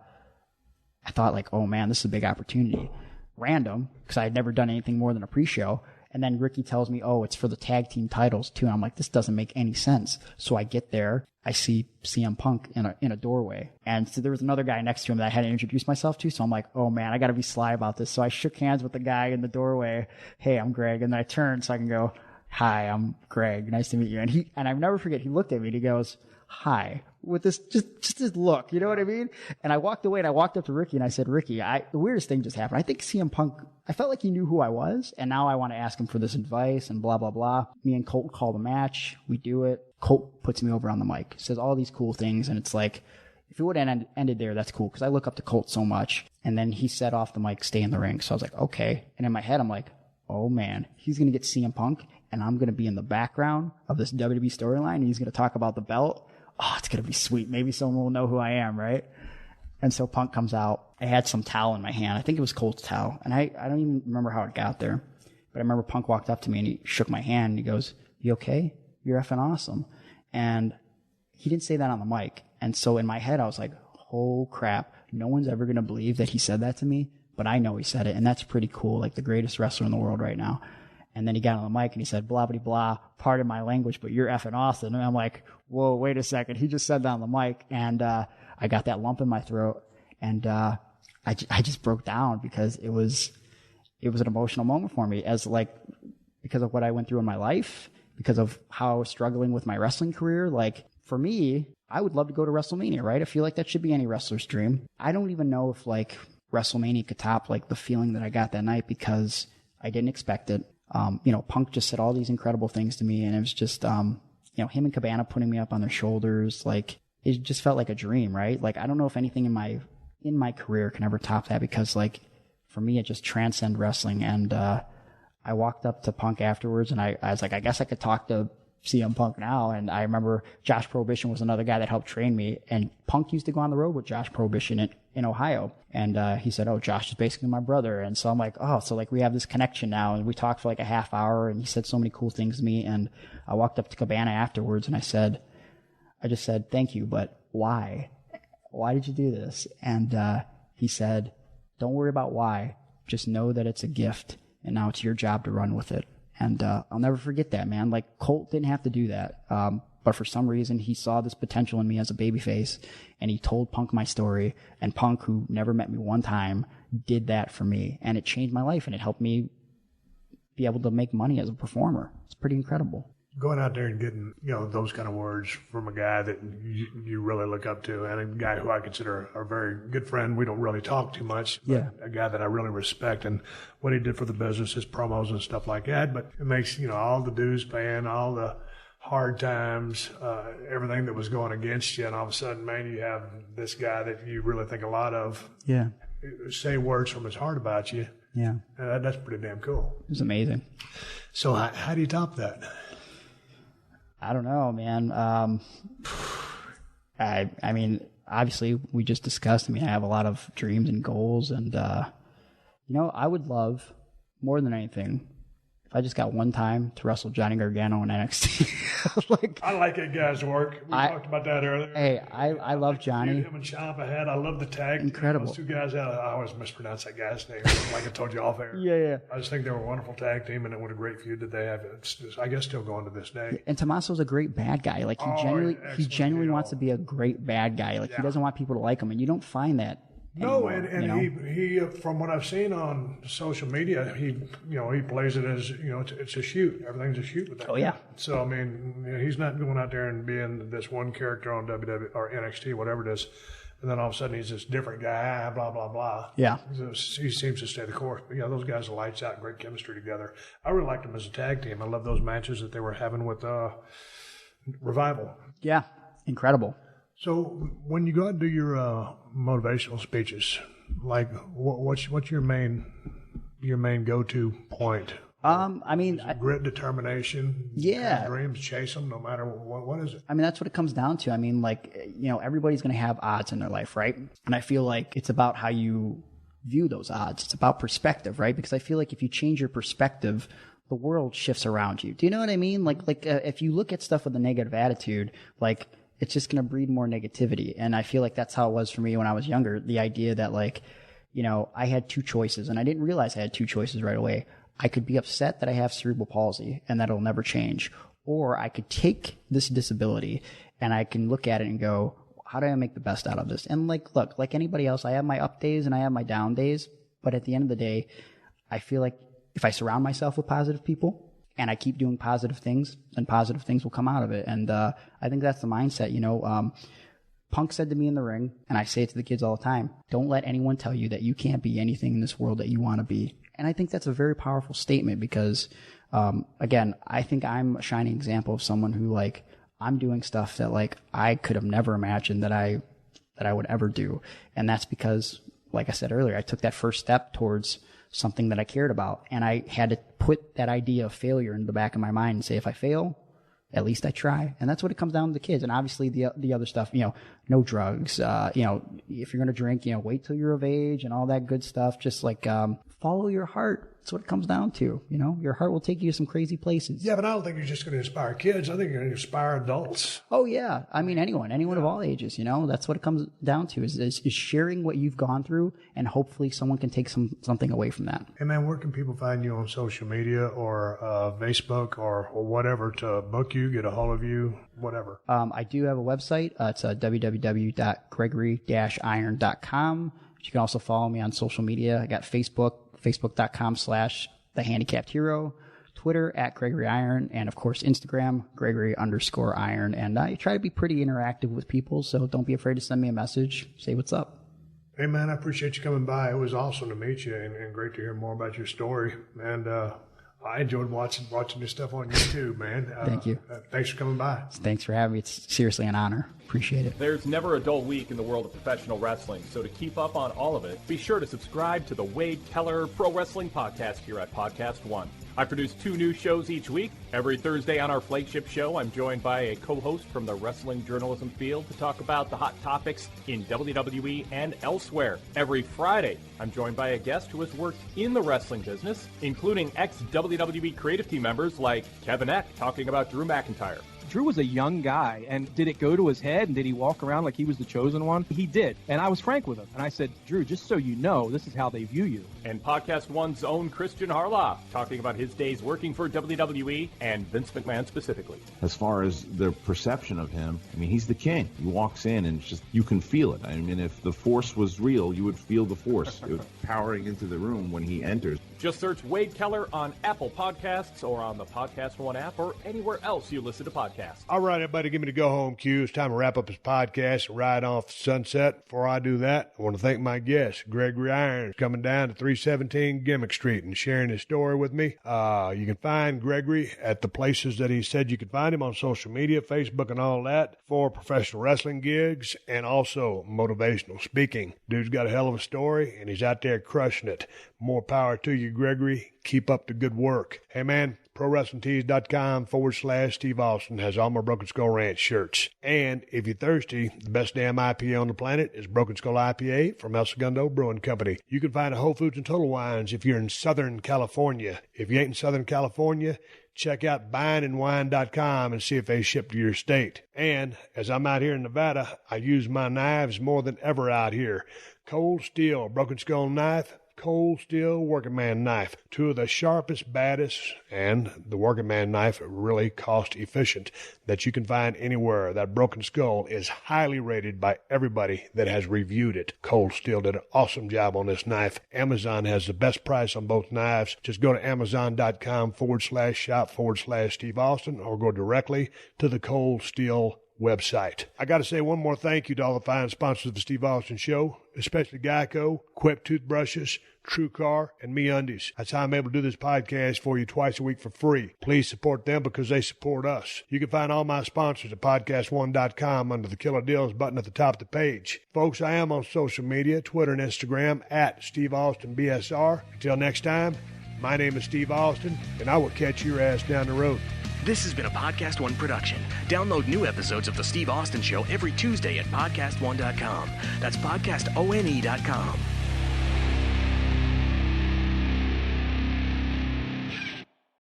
F: thought like, oh man, this is a big opportunity. Random, because I had never done anything more than a pre-show. And then Ricky tells me, oh, it's for the tag team titles too. And I'm like, this doesn't make any sense. So I get there, I see CM Punk in a doorway. And so there was another guy next to him that I hadn't introduced myself to. So I'm like, oh man, I got to be sly about this. So I shook hands with the guy in the doorway. Hey, I'm Greg. And then I turned so I can go, hi, I'm Greg. Nice to meet you. And I'll never forget, he looked at me and he goes, hi, with this, just this look, you know what I mean? And I walked away and I walked up to Ricky and I said, Ricky, the weirdest thing just happened. I think CM Punk, I felt like he knew who I was, and now I want to ask him for this advice and blah, blah, blah. Me and Colt call the match. We do it. Colt puts me over on the mic, says all these cool things, and it's like, if it would have ended there, that's cool, because I look up to Colt so much. And then he said off the mic, stay in the ring. So I was like, okay. And in my head, I'm like, oh man, he's going to get CM Punk, and I'm going to be in the background of this WWE storyline, and he's going to talk about the belt. Oh, it's going to be sweet. Maybe someone will know who I am, right? And so Punk comes out. I had some towel in my hand. I think it was Colt's towel. And I don't even remember how it got there. But I remember Punk walked up to me and he shook my hand and he goes, you okay? You're effing awesome. And he didn't say that on the mic. And so in my head, I was like, oh crap. No one's ever going to believe that he said that to me. But I know he said it. And that's pretty cool. Like the greatest wrestler in the world right now. And then he got on the mic and he said, blah, blah, blah, pardon my language, but you're effing awesome. And I'm like, whoa, wait a second. He just said that on the mic. And I got that lump in my throat. And I just broke down because it was an emotional moment for me, as like, because of what I went through in my life, because of how I was struggling with my wrestling career. Like, for me, I would love to go to WrestleMania, right? I feel like that should be any wrestler's dream. I don't even know if like WrestleMania could top like the feeling that I got that night, because I didn't expect it. Punk just said all these incredible things to me, and it was just, him and Cabana putting me up on their shoulders. Like, it just felt like a dream, right? Like, I don't know if anything in my career can ever top that, because like, for me, it just transcended wrestling. And, I walked up to Punk afterwards and I was like, I guess I could talk to CM Punk now. And I remember Josh Prohibition was another guy that helped train me, and Punk used to go on the road with Josh Prohibition in Ohio. And he said, oh, Josh is basically my brother. And so I'm like, oh, so like we have this connection now. And we talked for like a half hour, and he said so many cool things to me. And I walked up to Cabana afterwards and I just said, thank you, but why? Why did you do this? And he said, don't worry about why. Just know that it's a gift, and now it's your job to run with it. And I'll never forget that, man. Like, Colt didn't have to do that. But for some reason, he saw this potential in me as a babyface, and he told Punk my story. And Punk, who never met me one time, did that for me. And it changed my life, and it helped me be able to make money as a performer. It's pretty incredible.
B: Going out there and getting, those kind of words from a guy that you really look up to, and a guy who I consider a very good friend. We don't really talk too much, but
F: yeah,
B: a guy that I really respect, and what he did for the business, his promos and stuff like that. But it makes, all the dues paying, all the hard times, everything that was going against you, and all of a sudden, man, you have this guy that you really think a lot of.
F: Yeah.
B: Say words from his heart about you.
F: Yeah.
B: That's pretty damn cool.
F: It was amazing.
B: So how do you top that?
F: I don't know, man. I mean, obviously, we just discussed. I have a lot of dreams and goals, and I would love more than anything if I just got one time to wrestle Johnny Gargano in NXT.
B: I like that guy's work. We talked about that earlier.
F: Hey, I love Johnny.
B: Him and Ciampa had. I love the tag.
F: Incredible.
B: Those two guys had. I always mispronounce that guy's name, like I told you off air.
F: Yeah. I
B: just think they were a wonderful tag team, and what a great feud that they have. It's I guess still going to this day.
F: And Tommaso's a great bad guy. Like, he genuinely wants to be a great bad guy. Like, he doesn't want people to like him, and you don't find that.
B: No, and he from what I've seen on social media, he plays it as, it's a shoot. Everything's a shoot with that.
F: Oh, yeah.
B: So, he's not going out there and being this one character on WWE or NXT, whatever it is, and then all of a sudden he's this different guy, blah, blah, blah.
F: Yeah.
B: He seems to stay the course. But, those guys are lights out, great chemistry together. I really liked them as a tag team. I love those matches that they were having with Revival.
F: Yeah, incredible.
B: So when you go out and do your motivational speeches, like what's your main go-to point? Grit, determination.
F: Yeah.
B: Dreams, chase them no matter what is it?
F: That's what it comes down to. Everybody's going to have odds in their life, right? And I feel like it's about how you view those odds. It's about perspective, right? Because I feel like if you change your perspective, the world shifts around you. Do you know what I mean? If you look at stuff with a negative attitude, it's just going to breed more negativity. And I feel like that's how it was for me when I was younger. The idea that I had two choices, and I didn't realize I had two choices right away. I could be upset that I have cerebral palsy and that it'll never change, or I could take this disability and I can look at it and go, how do I make the best out of this? And look, like anybody else, I have my up days and I have my down days, but at the end of the day, I feel like if I surround myself with positive people and I keep doing positive things, then positive things will come out of it. And I think that's the mindset. Punk said to me in the ring, and I say it to the kids all the time, don't let anyone tell you that you can't be anything in this world that you want to be. And I think that's a very powerful statement because, again, I think I'm a shining example of someone who, I'm doing stuff that, I could have never imagined that I would ever do. And that's because, like I said earlier, I took that first step towards something that I cared about. And I had to put that idea of failure in the back of my mind and say, if I fail, at least I try. And that's what it comes down to the kids. And obviously the other stuff, no drugs, if you're going to drink, wait till you're of age and all that good stuff. Just follow your heart. That's what it comes down to. Your heart will take you to some crazy places.
B: Yeah, but I don't think you're just going to inspire kids. I think you're going to inspire adults.
F: Oh, yeah. I mean, anyone of all ages, that's what it comes down to is sharing what you've gone through, and hopefully someone can take something away from that.
B: Hey, man, where can people find you on social media or Facebook or whatever to book you, get a hold of you, whatever?
F: I do have a website. It's www.gregory-iron.com. You can also follow me on social media. I got Facebook, facebook.com/thehandicappedhero, Twitter @Gregory Iron, and of course Instagram, Gregory_Iron. And I try to be pretty interactive with people, so don't be afraid to send me a message. Say what's up.
B: Hey, man, I appreciate you coming by. It was awesome to meet you and great to hear more about your story. And I enjoyed watching your stuff on YouTube, man.
F: Thank you.
B: Thanks for coming by.
F: Thanks for having me. It's seriously an honor. Appreciate it.
A: There's never a dull week in the world of professional wrestling, so to keep up on all of it, be sure to subscribe to the Wade Keller Pro Wrestling Podcast here at PodcastOne. I produce 2 new shows each week. Every Thursday on our flagship show, I'm joined by a co-host from the wrestling journalism field to talk about the hot topics in WWE and elsewhere. Every Friday, I'm joined by a guest who has worked in the wrestling business, including ex-WWE creative team members like Kevin Eck talking about Drew McIntyre.
G: Drew was a young guy, and did it go to his head, and did he walk around like he was the chosen one? He did, and I was frank with him, and I said, Drew, just so you know, this is how they view you.
A: And PodcastOne's own Christian Harloff talking about his days working for WWE and Vince McMahon specifically.
H: As far as the perception of him, I mean, he's the king. He walks in, and it's just, you can feel it. I mean, if the Force was real, you would feel the Force powering into the room when he enters.
A: Just search Wade Keller on Apple Podcasts or on the PodcastOne app or anywhere else you listen to podcasts.
B: All right, everybody, give me the go-home cue. It's time to wrap up this podcast and ride off the sunset. Before I do that, I want to thank my guest, Gregory Iron, coming down to 317 Gimmick Street and sharing his story with me. You can find Gregory at the places that he said you could find him on social media, Facebook and all that, for professional wrestling gigs and also motivational speaking. Dude's got a hell of a story, and he's out there crushing it. More power to you, Gregory. Keep up the good work. Hey, man, ProWrestlingTees.com/Steve Austin has all my Broken Skull Ranch shirts. And if you're thirsty, the best damn IPA on the planet is Broken Skull IPA from El Segundo Brewing Company. You can find a Whole Foods and Total Wines if you're in Southern California. If you ain't in Southern California, check out buyingandwine.com and see if they ship to your state. And as I'm out here in Nevada, I use my knives more than ever out here. Cold Steel Broken Skull Knife, Cold Steel Working Man Knife. 2 of the sharpest, baddest, and the Working Man Knife really cost efficient that you can find anywhere. That Broken Skull is highly rated by everybody that has reviewed it. Cold Steel did an awesome job on this knife. Amazon has the best price on both knives. Just go to Amazon.com/shop/Steve Austin or go directly to the Cold Steel website. I got to say one more thank you to all the fine sponsors of the Steve Austin Show, especially Geico, Quip Toothbrushes, TrueCar, and MeUndies. That's how I'm able to do this podcast for you twice a week for free. Please support them because they support us. You can find all my sponsors at PodcastOne.com under the Killer Deals button at the top of the page. Folks, I am on social media, Twitter and Instagram at Steve Austin BSR. Until next time, my name is Steve Austin, and I will catch your ass down the road.
C: This has been a PodcastOne production. Download new episodes of The Steve Austin Show every Tuesday at PodcastOne.com. That's PodcastOne.com.